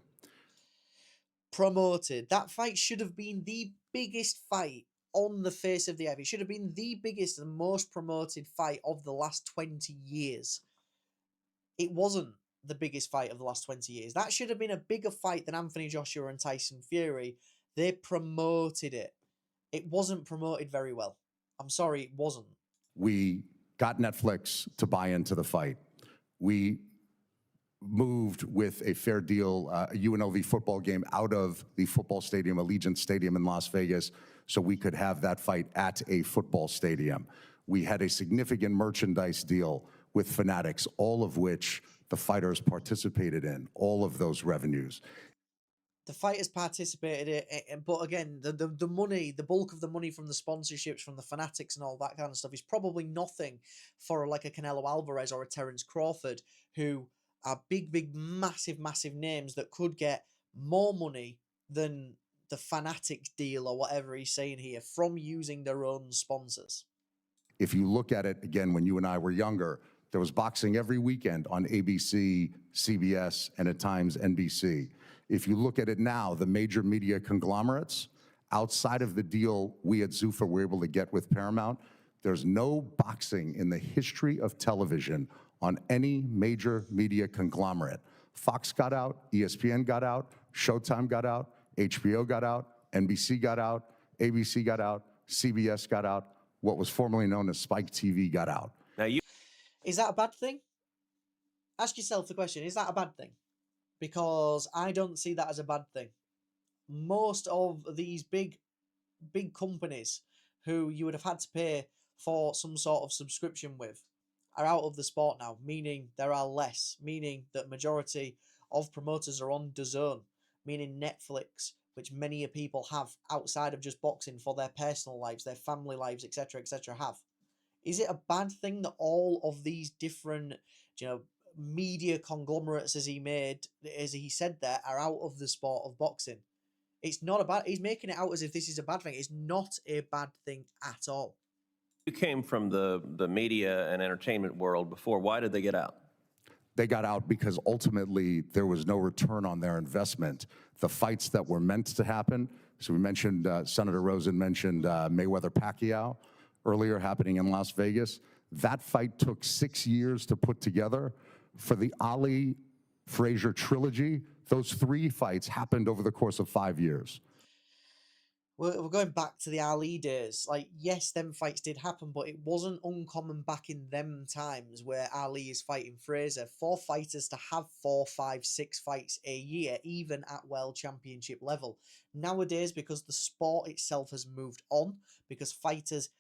That fight should have been the biggest fight on the face of the earth. It should have been the biggest and most promoted fight of the last 20 years. It wasn't the biggest fight of the last 20 years. That should have been a bigger fight than Anthony Joshua and Tyson Fury. They promoted it. It wasn't promoted very well. I'm sorry, it wasn't. We got Netflix to buy into the fight. We moved with a fair deal, a UNLV football game out of the football stadium, Allegiant Stadium in Las Vegas, so we could have that fight at a football stadium. We had a significant merchandise deal with Fanatics, all of which the fighters participated in, all of those revenues. The fighters participated in, but again, the money, the bulk of the money from the sponsorships, from the Fanatics and all that kind of stuff is probably nothing for like a Canelo Alvarez or a Terence Crawford, who are big, massive names that could get more money than the Fanatics deal or whatever he's saying here from using their own sponsors. If you look at it, again, when you and I were younger, there was boxing every weekend on ABC, CBS, and at times NBC. If you look at it now, the major media conglomerates, outside of the deal we at Zuffa were able to get with Paramount, there's no boxing in the history of television on any major media conglomerate. Fox got out, ESPN got out, Showtime got out, HBO got out, NBC got out, ABC got out, CBS got out, what was formerly known as Spike TV got out. Now Is that a bad thing? Ask yourself the question, is that a bad thing? Because I don't see that as a bad thing. Most of these big companies who you would have had to pay for some sort of subscription with are out of the sport now, meaning there are less, meaning that majority of promoters are on DAZN, meaning Netflix, which many people have outside of just boxing for their personal lives, their family lives, etc., have. Is it a bad thing that all of these different, media conglomerates, as he said there, are out of the sport of boxing. It's not a bad. He's making it out as if this is a bad thing. It's not a bad thing at all. You came from the media and entertainment world before. Why did they get out? They got out because ultimately there was no return on their investment. The fights that were meant to happen, so we mentioned, Senator Rosen mentioned Mayweather-Pacquiao earlier happening in Las Vegas. That fight took 6 years to put together. For the Ali-Frazier trilogy, those 3 fights happened over the course of 5 years. We're going back to the Ali days. Like, yes, them fights did happen, but it wasn't uncommon back in them times where Ali is fighting Fraser for fighters to have 4, 5, 6 fights a year, even at world championship level. Nowadays, because the sport itself has moved on, because fighters,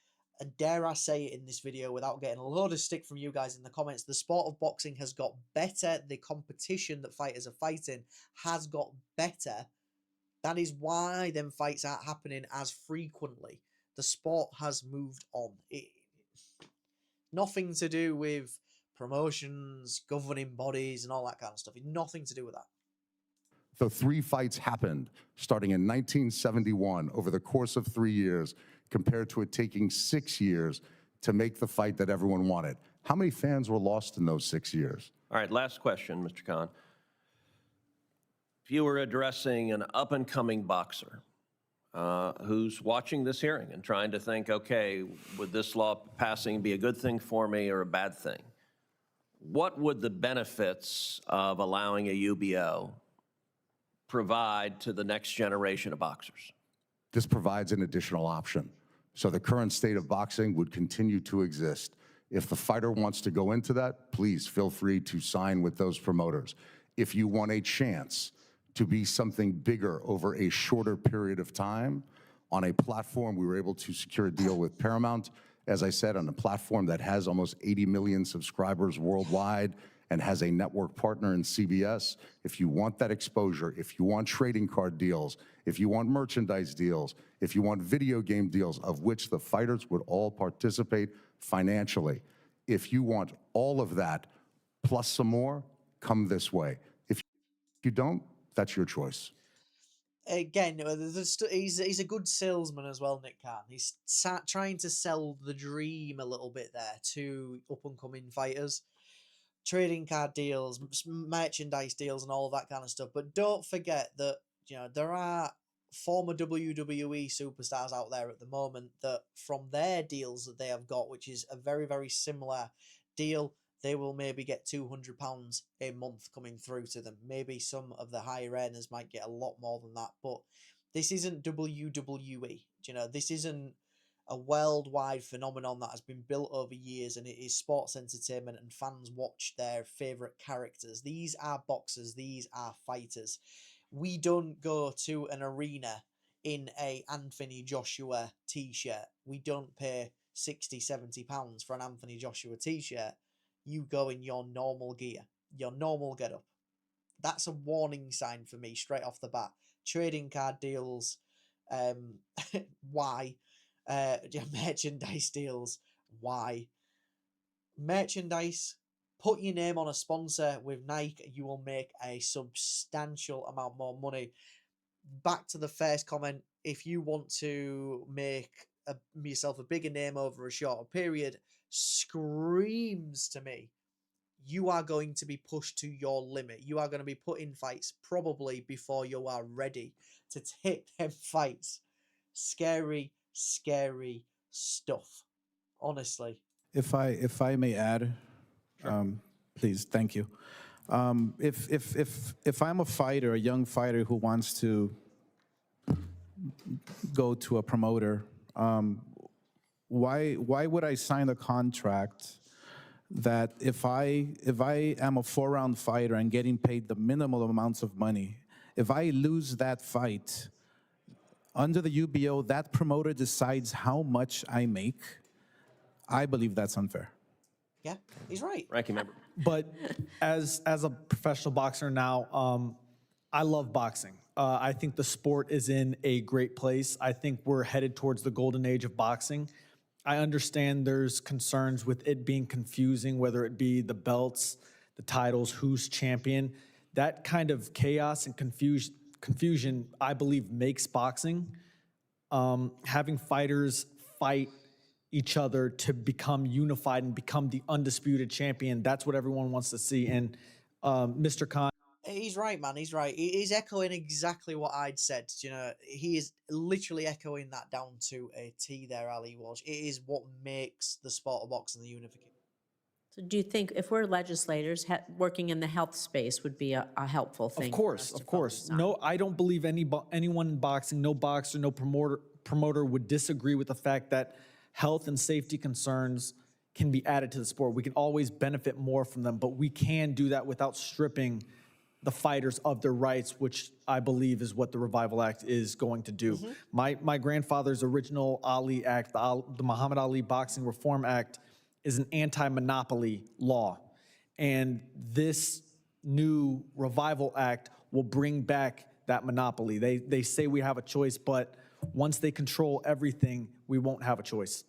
and dare I say it in this video without getting a load of stick from you guys in the comments, the sport of boxing has got better. The competition that fighters are fighting has got better. That is why them fights aren't happening as frequently. The sport has moved on. Nothing to do with promotions, governing bodies, and all that kind of stuff. Nothing to do with that. The 3 fights happened starting in 1971 over the course of 3 years, compared to it taking 6 years to make the fight that everyone wanted. How many fans were lost in those 6 years? All right, last question, Mr. Khan. If you were addressing an up-and-coming boxer who's watching this hearing and trying to think, okay, would this law passing be a good thing for me or a bad thing? What would the benefits of allowing a UBO provide to the next generation of boxers? This provides an additional option. So the current state of boxing would continue to exist. If the fighter wants to go into that, please feel free to sign with those promoters. If you want a chance to be something bigger over a shorter period of time on a platform, we were able to secure a deal with Paramount, as I said, on a platform that has almost 80 million subscribers worldwide and has a network partner in CBS. If you want that exposure, if you want trading card deals, if you want merchandise deals, if you want video game deals, of which the fighters would all participate financially, if you want all of that plus some more, come this way. If you don't, that's your choice. Again, he's a good salesman as well, Nick Khan. He's trying to sell the dream a little bit there to up-and-coming fighters. Trading card deals, merchandise deals, and all of that kind of stuff. But don't forget that, there are former WWE superstars out there at the moment that from their deals that they have got, which is a very, very similar deal, they will maybe get £200 a month coming through to them. Maybe some of the higher earners might get a lot more than that. But this isn't WWE. This isn't a worldwide phenomenon that has been built over years, and it is sports entertainment, and fans watch their favourite characters. These are boxers. These are fighters. We don't go to an arena in a Anthony Joshua t-shirt. We don't pay £60, £70 for an Anthony Joshua t-shirt. You go in your normal gear, your normal getup. That's a warning sign for me straight off the bat. Trading card deals, why? Merchandise deals, why? Merchandise, put your name on a sponsor with Nike, you will make a substantial amount more money. Back to the first comment, if you want to make yourself a bigger name over a shorter period, screams to me you are going to be pushed to your limit. You are going to be put in fights probably before you are ready to take them fights. Scary, scary stuff, honestly. If I may add, Sure. please, thank you. If I'm a fighter, a young fighter who wants to go to a promoter, why would I sign a contract that if I am a 4-round fighter and getting paid the minimal amounts of money, if I lose that fight, under the UBO, that promoter decides how much I make? I believe that's unfair. Yeah, he's right. Ranking member. But as a professional boxer now, I love boxing. I think the sport is in a great place. I think we're headed towards the golden age of boxing. I understand there's concerns with it being confusing, whether it be the belts, the titles, who's champion. That kind of chaos and confusion, I believe, makes boxing. Having fighters fight each other to become unified and become the undisputed champion, that's what everyone wants to see. And Mr. Khan, He's right, man. He's right. He's echoing exactly what I'd said. You know, he is literally echoing that down to a T there, Ali-Walsh. It is what makes the sport of boxing the unification. So do you think if we're legislators, working in the health space would be a helpful thing? of course. No, I don't believe anyone in boxing, no boxer, no promoter would disagree with the fact that health and safety concerns can be added to the sport. We can always benefit more from them, but we can do that without stripping the fighters of their rights, which I believe is what the Revival Act is going to do. My grandfather's original Ali Act, the Muhammad Ali Boxing Reform Act, is an anti-monopoly law. And this new Revival Act will bring back that monopoly. They say we have a choice, but once they control everything, we won't have a choice.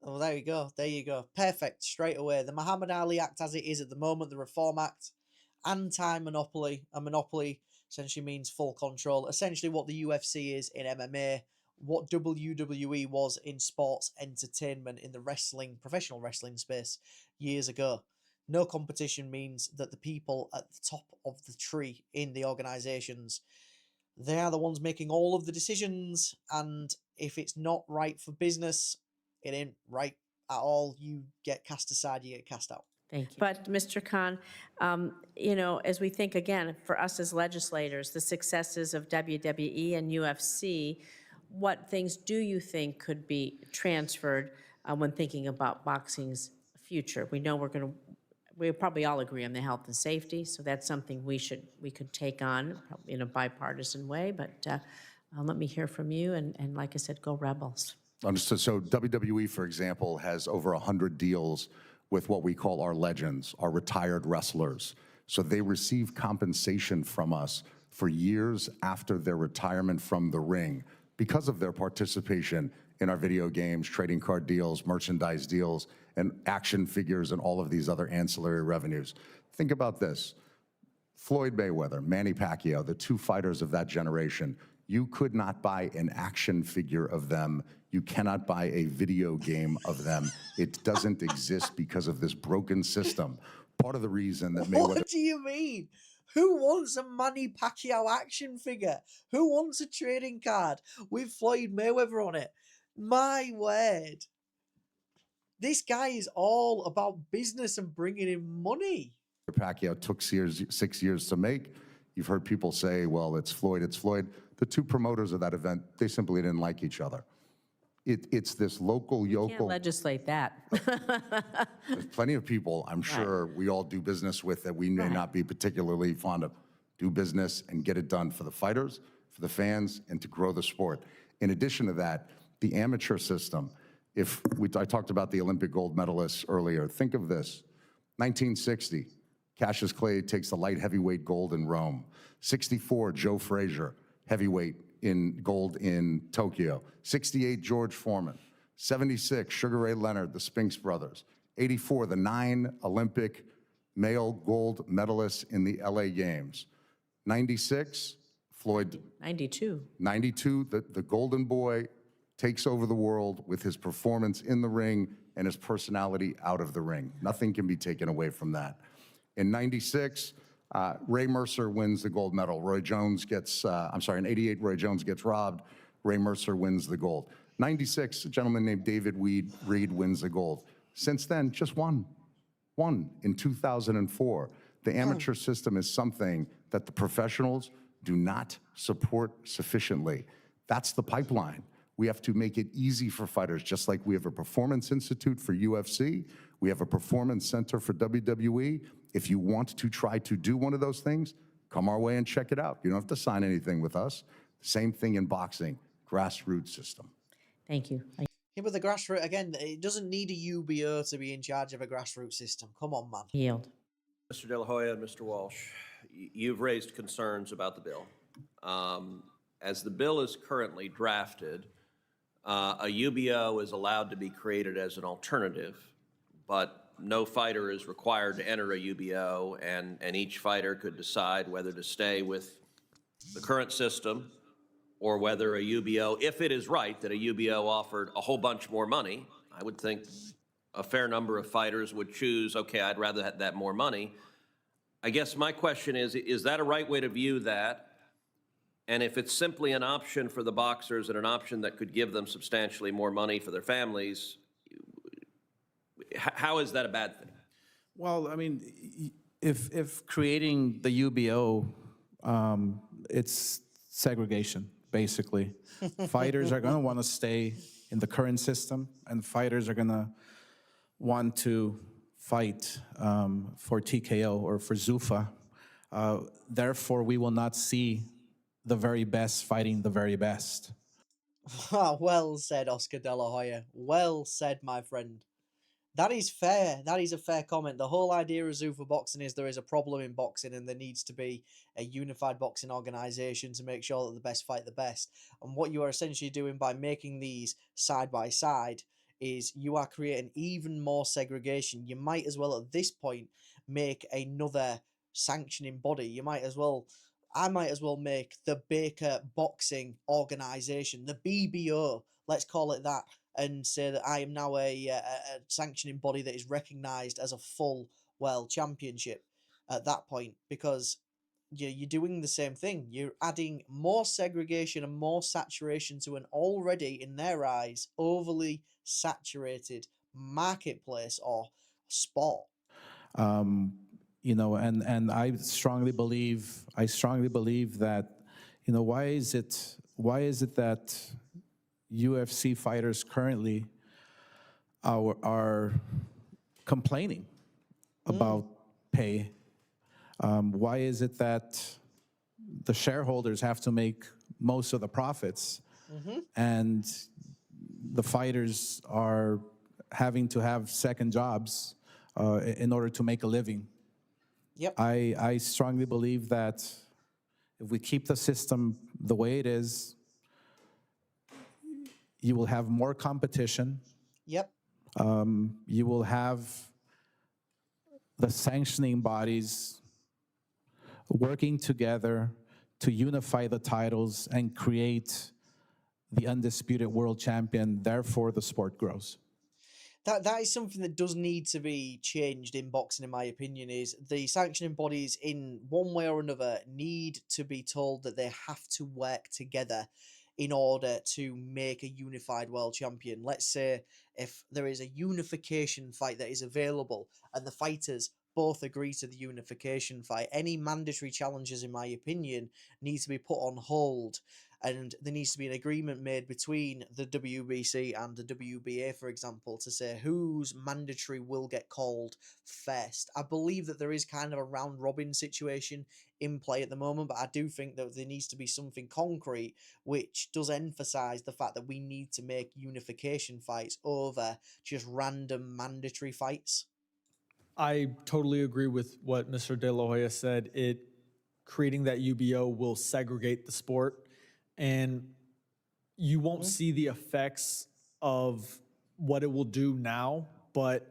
Oh, there you go. There you go. Perfect. Straight away. The Muhammad Ali Act as it is at the moment, the Reform Act, anti-monopoly. A monopoly essentially means full control. Essentially what the UFC is in MMA, what WWE was in sports entertainment in the wrestling, professional wrestling space years ago. No competition means that the people at the top of the tree in the organizations, they are the ones making all of the decisions. And if it's not right for business, it ain't right at all. You get cast aside, you get cast out. Thank you. But Mr. Khan, you know, as we think again, for us as legislators, the successes of WWE and UFC, what things do you think could be transferred when thinking about boxing's future? We know we probably all agree on the health and safety, so that's something we could take on in a bipartisan way, but let me hear from you, and like I said, go Rebels. Understood. So WWE, for example, has over 100 deals with what we call our legends, our retired wrestlers. So they receive compensation from us for years after their retirement from the ring because of their participation in our video games, trading card deals, merchandise deals, and action figures and all of these other ancillary revenues. Think about this. Floyd Mayweather, Manny Pacquiao, the two fighters of that generation, you could not buy an action figure of them. You cannot buy a video game of them. It doesn't exist because of this broken system. Part of the reason that Mayweather... What do you mean? Who wants a Manny Pacquiao action figure? Who wants a trading card with Floyd Mayweather on it? My word. This guy is all about business and bringing in money. Pacquiao took 6 years to make. You've heard people say, well, it's Floyd, it's Floyd. The two promoters of that event, they simply didn't like each other. It's this local yokel. Can't legislate that. There's plenty of people, I'm sure, we all do business with that we may not be particularly fond of. Do business and get it done for the fighters, for the fans, and to grow the sport. In addition to that, the amateur system. I talked about the Olympic gold medalists earlier. Think of this. 1960, Cassius Clay takes the light heavyweight gold in Rome. 64, Joe Frazier, heavyweight in gold in Tokyo. 68, George Foreman. 76, Sugar Ray Leonard, the Spinks brothers. 84, the 9 Olympic male gold medalists in the LA Games. 96, Floyd. 92. 92, the golden boy takes over the world with his performance in the ring and his personality out of the ring. Nothing can be taken away from that. In 96, Ray Mercer wins the gold medal. In 88, Roy Jones gets robbed. Ray Mercer wins the gold. 96, a gentleman named David Reed wins the gold. Since then, just one in 2004. The amateur system is something that the professionals do not support sufficiently. That's the pipeline. We have to make it easy for fighters, just like we have a performance institute for UFC. We have a performance center for WWE. If you want to try to do one of those things, come our way and check it out. You don't have to sign anything with us. Same thing in boxing, grassroots system. Thank you. Yeah, but the grassroots, again, it doesn't need a UBO to be in charge of a grassroots system. Come on, man. Yield. Mr. De La Hoya and Mr. Walsh, you've raised concerns about the bill. As the bill is currently drafted, a UBO is allowed to be created as an alternative, but no fighter is required to enter a UBO, and each fighter could decide whether to stay with the current system or whether a UBO, if it is right that a UBO offered a whole bunch more money, I would think a fair number of fighters would choose, okay, I'd rather have that more money. I guess my question is that a right way to view that? And if it's simply an option for the boxers and an option that could give them substantially more money for their families, how is that a bad thing? Well, I mean, if creating the UBO, it's segregation, basically. Fighters are going to want to stay in the current system, and fighters are going to want to fight for TKO or for Zuffa. Therefore, we will not see the very best fighting the very best. Well said, Oscar De La Hoya. Well said, my friend. That is fair. That is a fair comment. The whole idea of Zuffa boxing is there is a problem in boxing and there needs to be a unified boxing organisation to make sure that the best fight the best. And what you are essentially doing by making these side by side is you are creating even more segregation. You might as well at this point make another sanctioning body. I might as well make the Baker Boxing Organisation, the BBO, let's call it that, and say that I am now a sanctioning body that is recognised as a full world championship at that point, because you're doing the same thing. You're adding more segregation and more saturation to an already, in their eyes, overly saturated marketplace or sport. You know, and I strongly believe that, you know, why is it that UFC fighters currently are complaining about pay? Why is it that the shareholders have to make most of the profits, and the fighters are having to have second jobs in order to make a living? Yep. I strongly believe that if we keep the system the way it is, you will have more competition. Yep. You will have the sanctioning bodies working together to unify the titles and create the undisputed world champion. Therefore, the sport grows. That is something that does need to be changed in boxing, in my opinion, is the sanctioning bodies in one way or another need to be told that they have to work together in order to make a unified world champion. Let's say if there is a unification fight that is available and the fighters both agree to the unification fight, any mandatory challenges, in my opinion, need to be put on hold, and there needs to be an agreement made between the WBC and the WBA, for example, to say whose mandatory will get called first. I believe that there is kind of a round robin situation in play at the moment, but I do think that there needs to be something concrete which does emphasize the fact that we need to make unification fights over just random mandatory fights. I totally agree with what Mr. De La Hoya said. Creating that UBO will segregate the sport, and you won't see the effects of what it will do now, but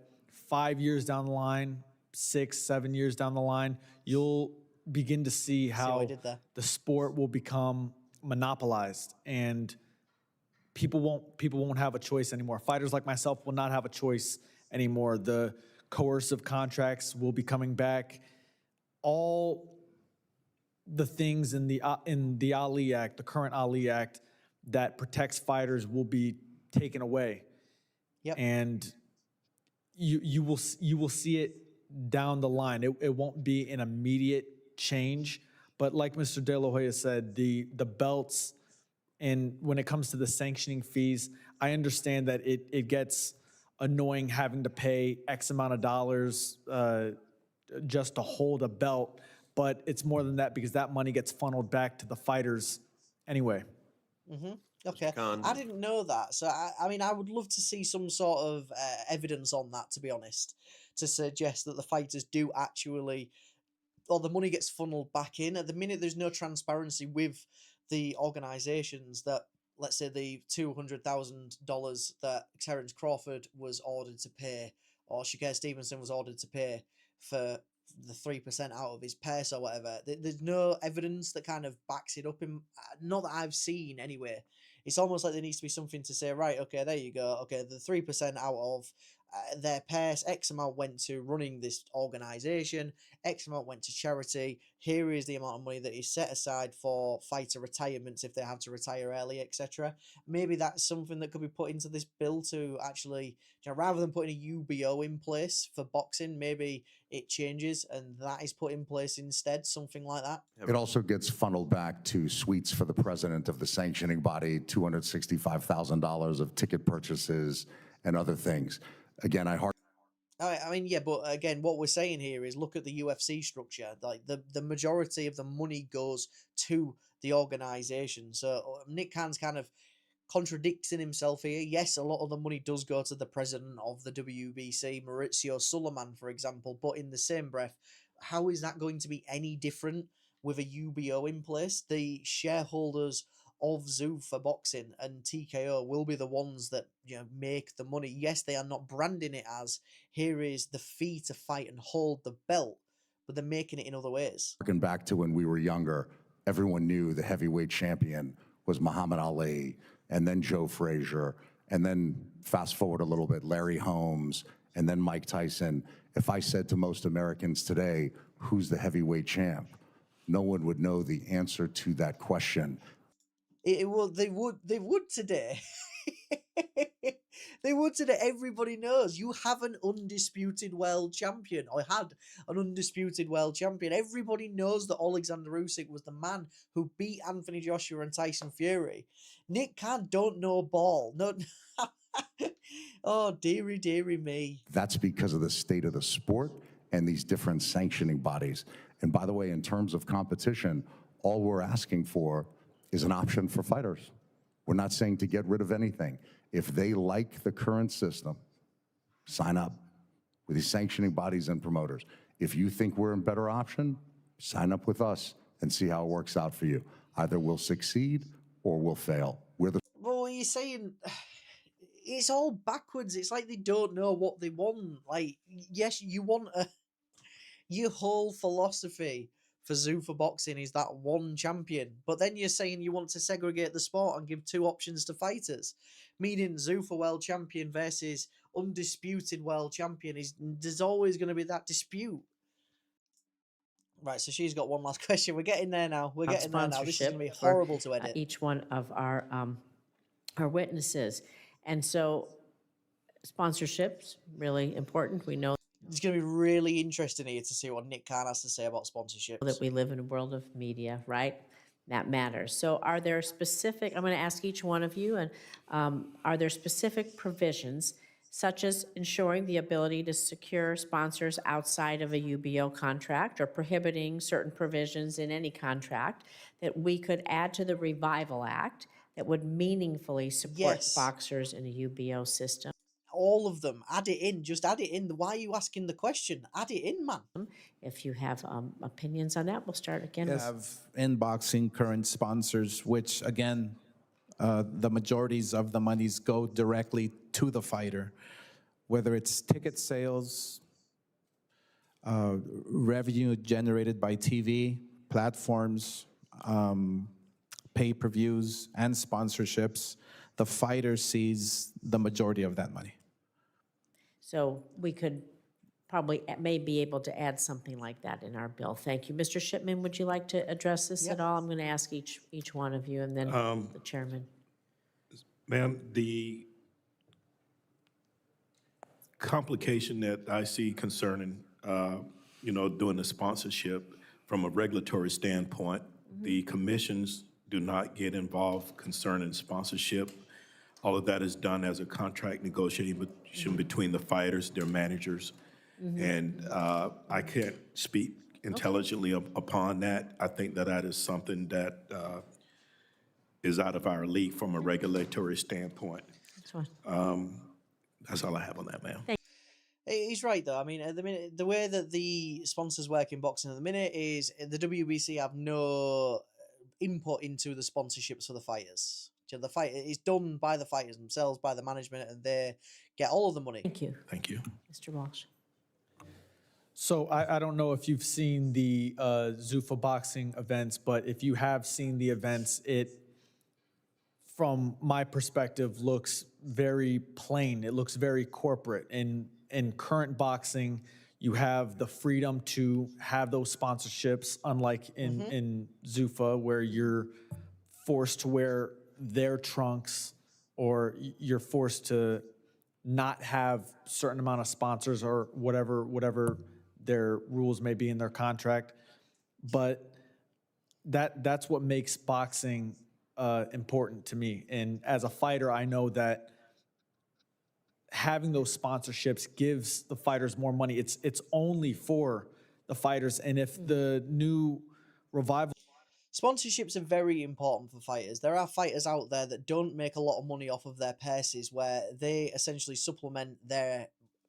5 years down the line, 6, 7 years down the line, you'll begin to see how the sport will become monopolized, and people won't have a choice anymore. Fighters like myself will not have a choice anymore. The coercive contracts will be coming back. All the things in the Ali Act, the current Ali Act, that protects fighters will be taken away. Yep. And you will see it down the line. It won't be an immediate change, but like Mr. De La Hoya said, the belts, and when it comes to the sanctioning fees, I understand that it gets annoying having to pay X amount of dollars just to hold a belt, but it's more than that because that money gets funneled back to the fighters anyway. Okay, I didn't know that. So, I mean, I would love to see some sort of evidence on that, to be honest, to suggest that the fighters do actually, or the money gets funneled back in. At the minute, there's no transparency with the organisations that, let's say, the $200,000 that Terence Crawford was ordered to pay or Shakur Stevenson was ordered to pay for the 3% out of his purse or whatever. There's no evidence that kind of backs it up. Not that I've seen anyway. It's almost like there needs to be something to say, right, okay, there you go. Okay, the 3% out of their purse, X amount went to running this organization, X amount went to charity. Here is the amount of money that is set aside for fighter retirements if they have to retire early, etc. Maybe that's something that could be put into this bill to actually, rather than putting a UBO in place for boxing, maybe it changes and that is put in place instead, something like that. It also gets funneled back to suites for the president of the sanctioning body, $265,000 of ticket purchases and other things. Again, I mean, yeah, but again, what we're saying here is look at the UFC structure. Like the majority of the money goes to the organization. So Nick Khan's kind of contradicting himself here. Yes, a lot of the money does go to the president of the WBC, Maurizio Sulaiman, for example, but in the same breath, how is that going to be any different with a UBO in place? The shareholders of Zuffa Boxing and TKO will be the ones that make the money. Yes, they are not branding it as here is the fee to fight and hold the belt, but they're making it in other ways. harken back to when we were younger, everyone knew the heavyweight champion was Muhammad Ali, and then Joe Frazier, and then fast forward a little bit, Larry Holmes, and then Mike Tyson. If I said to most Americans today, who's the heavyweight champ? No one would know the answer to that question. They would today. They would today. Everybody knows you have an undisputed world champion, or had an undisputed world champion. Everybody knows that Alexander Usyk was the man who beat Anthony Joshua and Tyson Fury. Nick Khan don't know ball. No. Oh, dearie, dearie me. That's because of the state of the sport and these different sanctioning bodies. And by the way, in terms of competition, all we're asking for is an option for fighters. We're not saying to get rid of anything. If they like the current system, sign up with these sanctioning bodies and promoters. If you think we're a better option, sign up with us and see how it works out for you. Either we'll succeed or we'll fail. We're the Well, you're saying it's all backwards. It's like they don't know what they want. Like, yes, you want your whole philosophy for Zuffa Boxing is that one champion, but then you're saying you want to segregate the sport and give two options to fighters, meaning Zuffa world champion versus undisputed world champion. There's always going to be that dispute. Right, so she's got one last question. We're getting there now. We're getting there now. This is going to be horrible to edit. Each one of our witnesses. And so sponsorships, really important. We know It's going to be really interesting here to see what Nick Khan has to say about sponsorships. that we live in a world of media, right? That matters. So are there specific, I'm going to ask each one of you, and are there specific provisions such as ensuring the ability to secure sponsors outside of a UBO contract or prohibiting certain provisions in any contract that we could add to the Revival Act that would meaningfully support Yes. boxers in a UBO system? All of them. Add it in. Just add it in. Why are you asking the question? Add it in, man. If you have opinions on that, we'll start again We with have in boxing current sponsors, which again, the majorities of the monies go directly to the fighter, whether it's ticket sales, revenue generated by TV, platforms, pay-per-views, and sponsorships. The fighter sees the majority of that money. So we could probably may be able to add something like that in our bill. Thank you. Mr. Shipman, would you like to address this at all? I'm going to ask each one of you and then the chairman. Ma'am, the complication that I see concerning, doing the sponsorship from a regulatory standpoint, the commissions do not get involved concerning sponsorship. All of that is done as a contract negotiation between the fighters, their managers. And I can't speak intelligently upon that. I think that is something that is out of our league from a regulatory standpoint. That's fine. That's all I have on that, ma'am. He's right, though. I mean, at the minute, the way that the sponsors work in boxing at the minute is the WBC have no input into the sponsorships for the fighters. You know, the fight is done by the fighters themselves, by the management, and they get all of the money. Thank you. Thank you. Mr. Walsh. So I don't know if you've seen the Zuffa boxing events, but if you have seen the events, it, from my perspective, looks very plain. It looks very corporate. In current boxing, you have the freedom to have those sponsorships, unlike in Zuffa, where you're forced to wear their trunks, or you're forced to not have certain amount of sponsors or whatever their rules may be in their contract. But that's what makes boxing important to me. And as a fighter, I know that having those sponsorships gives the fighters more money. It's only for the fighters. And if the new revival... Sponsorships are very important for fighters. There are fighters out there that don't make a lot of money off of their purses, where they essentially supplement their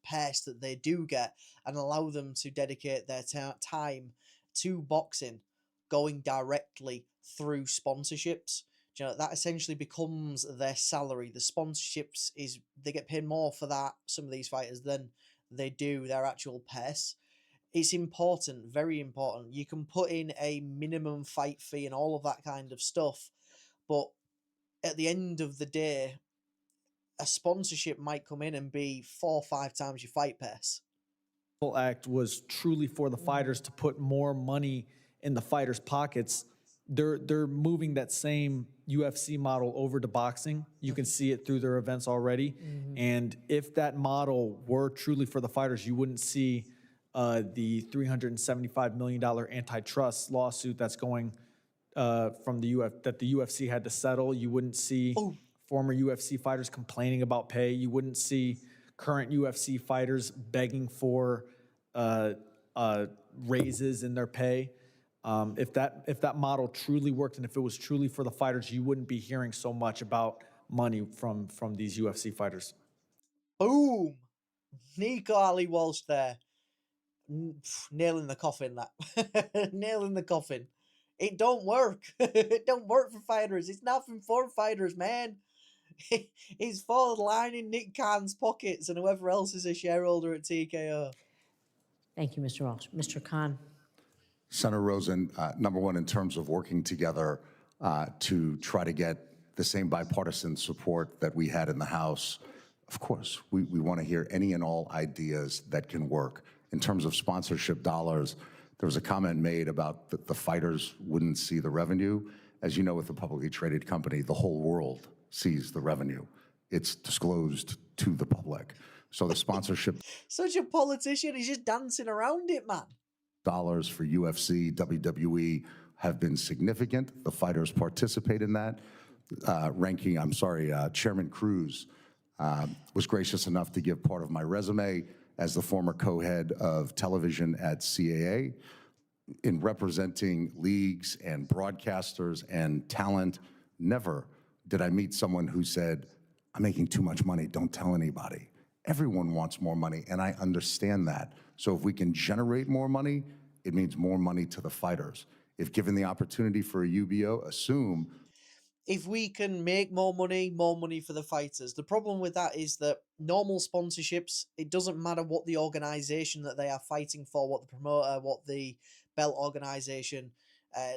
purse that they do get and allow them to dedicate their time to boxing, going directly through sponsorships. You know, that essentially becomes their salary. The sponsorships is, they get paid more for that, some of these fighters, than they do their actual purse. It's important, very important. You can put in a minimum fight fee and all of that kind of stuff, but at the end of the day, a sponsorship might come in and be 4 or 5 times your fight purse. Act was truly for the fighters to put more money in the fighters' pockets. They're moving that same UFC model over to boxing. You can see it through their events already. And if that model were truly for the fighters, you wouldn't see the $375 million antitrust lawsuit that's going from that the UFC had to settle. You wouldn't see former UFC fighters complaining about pay. You wouldn't see current UFC fighters begging for raises in their pay. If that model truly worked and if it was truly for the fighters, you wouldn't be hearing so much about money from these UFC fighters. Boom! Nico Ali-Walsh there. Nail in the coffin, that. Nail in the coffin. It don't work. It don't work for fighters. It's nothing for fighters, man. It's for lining Nick Khan's pockets and whoever else is a shareholder at TKO. Thank you, Mr. Walsh. Mr. Khan. Senator Rosen, number one, in terms of working together to try to get the same bipartisan support that we had in the House, of course, we want to hear any and all ideas that can work. In terms of sponsorship dollars, there was a comment made about the fighters wouldn't see the revenue. As you know, with a publicly traded company, the whole world sees the revenue. It's disclosed to the public. So the sponsorship... Such a politician, he's just dancing around it, man. Dollars for UFC, WWE have been significant. The fighters participate in that. Chairman Cruz was gracious enough to give part of my resume as the former co-head of television at CAA in representing leagues and broadcasters and talent. Never did I meet someone who said, I'm making too much money, don't tell anybody. Everyone wants more money, and I understand that. So if we can generate more money, it means more money to the fighters. If given the opportunity for a UBO, assume... If we can make more money for the fighters. The problem with that is that normal sponsorships, it doesn't matter what the organization that they are fighting for, what the promoter, what the belt organization,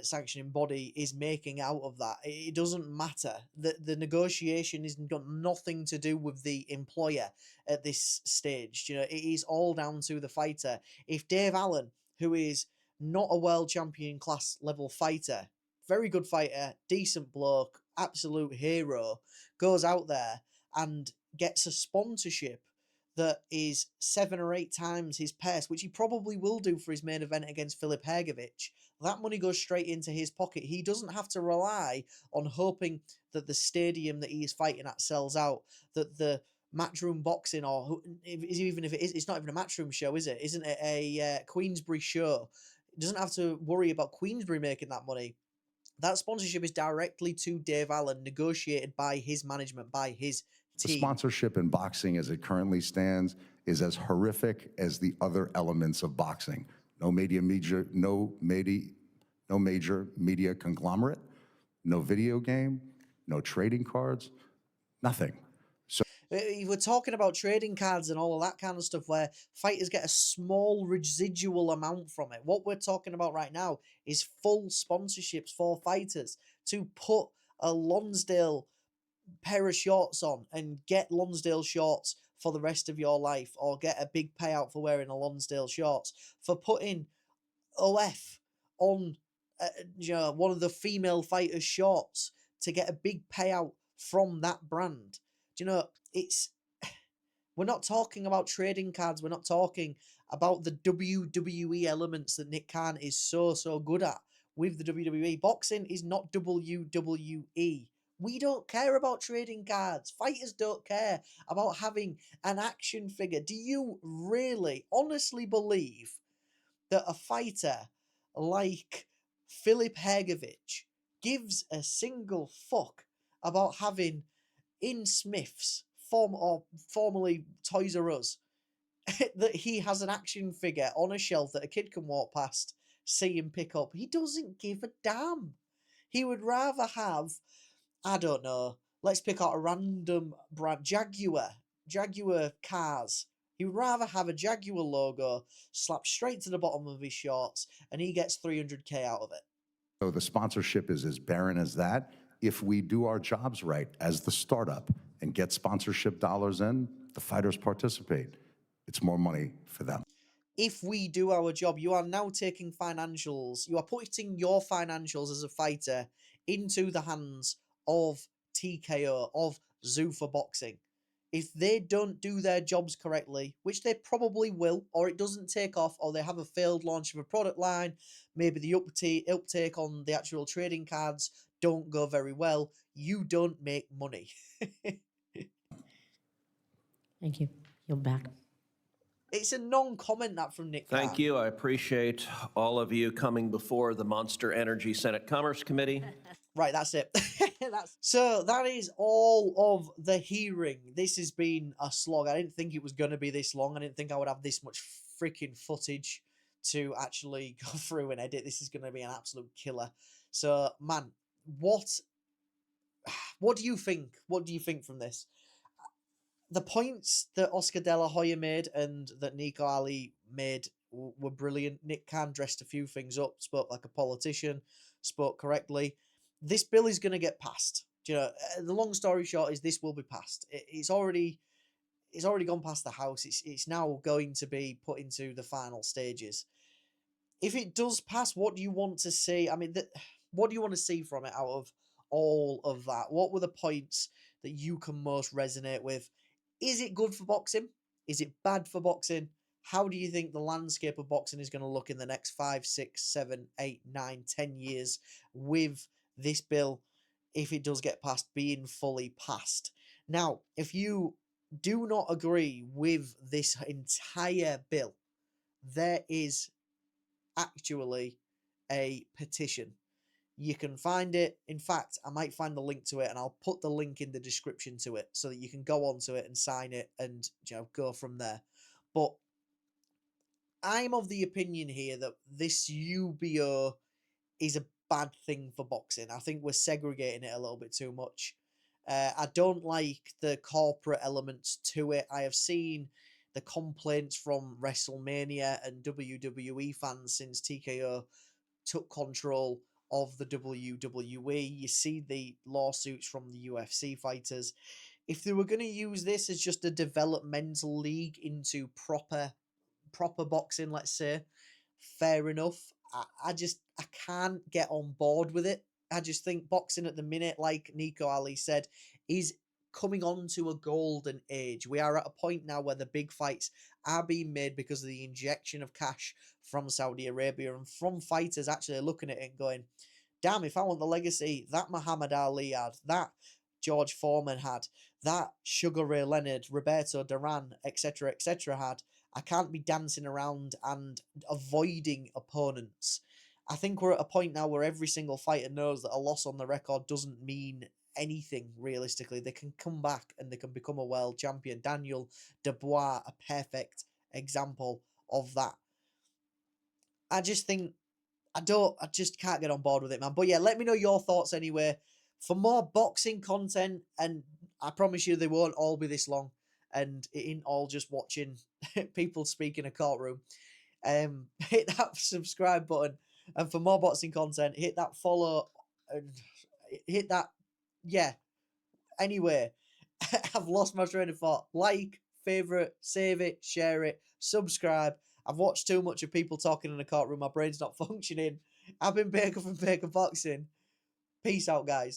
sanctioning body is making out of that. It doesn't matter. The negotiation has got nothing to do with the employer at this stage. You know, it is all down to the fighter. If Dave Allen, who is not a world champion class level fighter, very good fighter, decent bloke, absolute hero, goes out there and gets a sponsorship that is 7 or 8 times his purse, which he probably will do for his main event against Filip Hrgović, that money goes straight into his pocket. He doesn't have to rely on hoping that the stadium that he is fighting at sells out, that the matchroom boxing, or even if it is, it's not even a matchroom show, is it? Isn't it a Queensbury show? He doesn't have to worry about Queensbury making that money. That sponsorship is directly to Dave Allen, negotiated by his management, by his team. The sponsorship in boxing as it currently stands is as horrific as the other elements of boxing. No major media conglomerate, no video game, no trading cards, nothing. We're talking about trading cards and all of that kind of stuff where fighters get a small residual amount from it. What we're talking about right now is full sponsorships for fighters to put a Lonsdale pair of shorts on and get Lonsdale shorts for the rest of your life, or get a big payout for wearing a Lonsdale shorts, for putting OF on one of the female fighters' shorts to get a big payout from that brand. It's we're not talking about trading cards. We're not talking about the WWE elements that Nick Khan is so good at with the WWE. Boxing is not WWE. We don't care about trading cards. Fighters don't care about having an action figure. Do you really, honestly believe that a fighter like Filip Hergovich gives a single fuck about having in Smith's, formerly Toys R Us, that he has an action figure on a shelf that a kid can walk past, see and pick up? He doesn't give a damn. He would rather have, I don't know, let's pick out a random brand, Jaguar cars. He would rather have a Jaguar logo slapped straight to the bottom of his shorts, and he gets 300K out of it. So the sponsorship is as barren as that. If we do our jobs right as the startup and get sponsorship dollars in, the fighters participate. It's more money for them. If we do our job, you are now taking financials. You are putting your financials as a fighter into the hands of TKO, of Zuffa Boxing. If they don't do their jobs correctly, which they probably will, or it doesn't take off, or they have a failed launch of a product line, maybe the uptake on the actual trading cards don't go very well, you don't make money. Thank you. You're back. It's a non-comment that from Nick Thank Khan. you. I appreciate all of you coming before the Monster Energy Senate Commerce Committee. Right, that's it. So that is all of the hearing. This has been a slog. I didn't think it was going to be this long. I didn't think I would have this much freaking footage to actually go through and edit. This is going to be an absolute killer. So, man, what do you think? What do you think from this? The points that Oscar De La Hoya made and that Nico Ali made were brilliant. Nick Khan dressed a few things up, spoke like a politician, spoke correctly. This bill is going to get passed. The long story short is this will be passed. It's already gone past the House. It's now going to be put into the final stages. If it does pass, what do you want to see? I mean, what do you want to see from it out of all of that? What were the points that you can most resonate with? Is it good for boxing? Is it bad for boxing? How do you think the landscape of boxing is going to look in the next 5, 6, 7, 8, 9, 10 years with this bill, if it does get passed, being fully passed? Now, if you do not agree with this entire bill, there is actually a petition. You can find it. In fact, I might find the link to it and I'll put the link in the description to it so that you can go onto it and sign it and go from there. But I'm of the opinion here that this UBO is a bad thing for boxing. I think we're segregating it a little bit too much. I don't like the corporate elements to it. I have seen the complaints from WrestleMania and WWE fans since TKO took control of the WWE. You see the lawsuits from the UFC fighters. If they were going to use this as just a developmental league into proper boxing, let's say, fair enough. I can't get on board with it. I just think boxing at the minute, like Nico Ali said, is coming on to a golden age. We are at a point now where the big fights are being made because of the injection of cash from Saudi Arabia and from fighters actually looking at it and going, damn, if I want the legacy that Muhammad Ali had, that George Foreman had, that Sugar Ray Leonard, Roberto Duran, etc., had, I can't be dancing around and avoiding opponents. I think we're at a point now where every single fighter knows that a loss on the record doesn't mean anything realistically. They can come back and they can become a world champion. Daniel Dubois, a perfect example of that. I just think I just can't get on board with it, man. But yeah, let me know your thoughts anyway. For more boxing content, and I promise you they won't all be this long, and it ain't all just watching people speak in a courtroom, hit that subscribe button. And for more boxing content, hit that follow and hit that, yeah. Anyway, I've lost my train of thought. Like, favorite, save it, share it, subscribe. I've watched too much of people talking in a courtroom. My brain's not functioning. I've been Baker from Baker Boxing. Peace out, guys.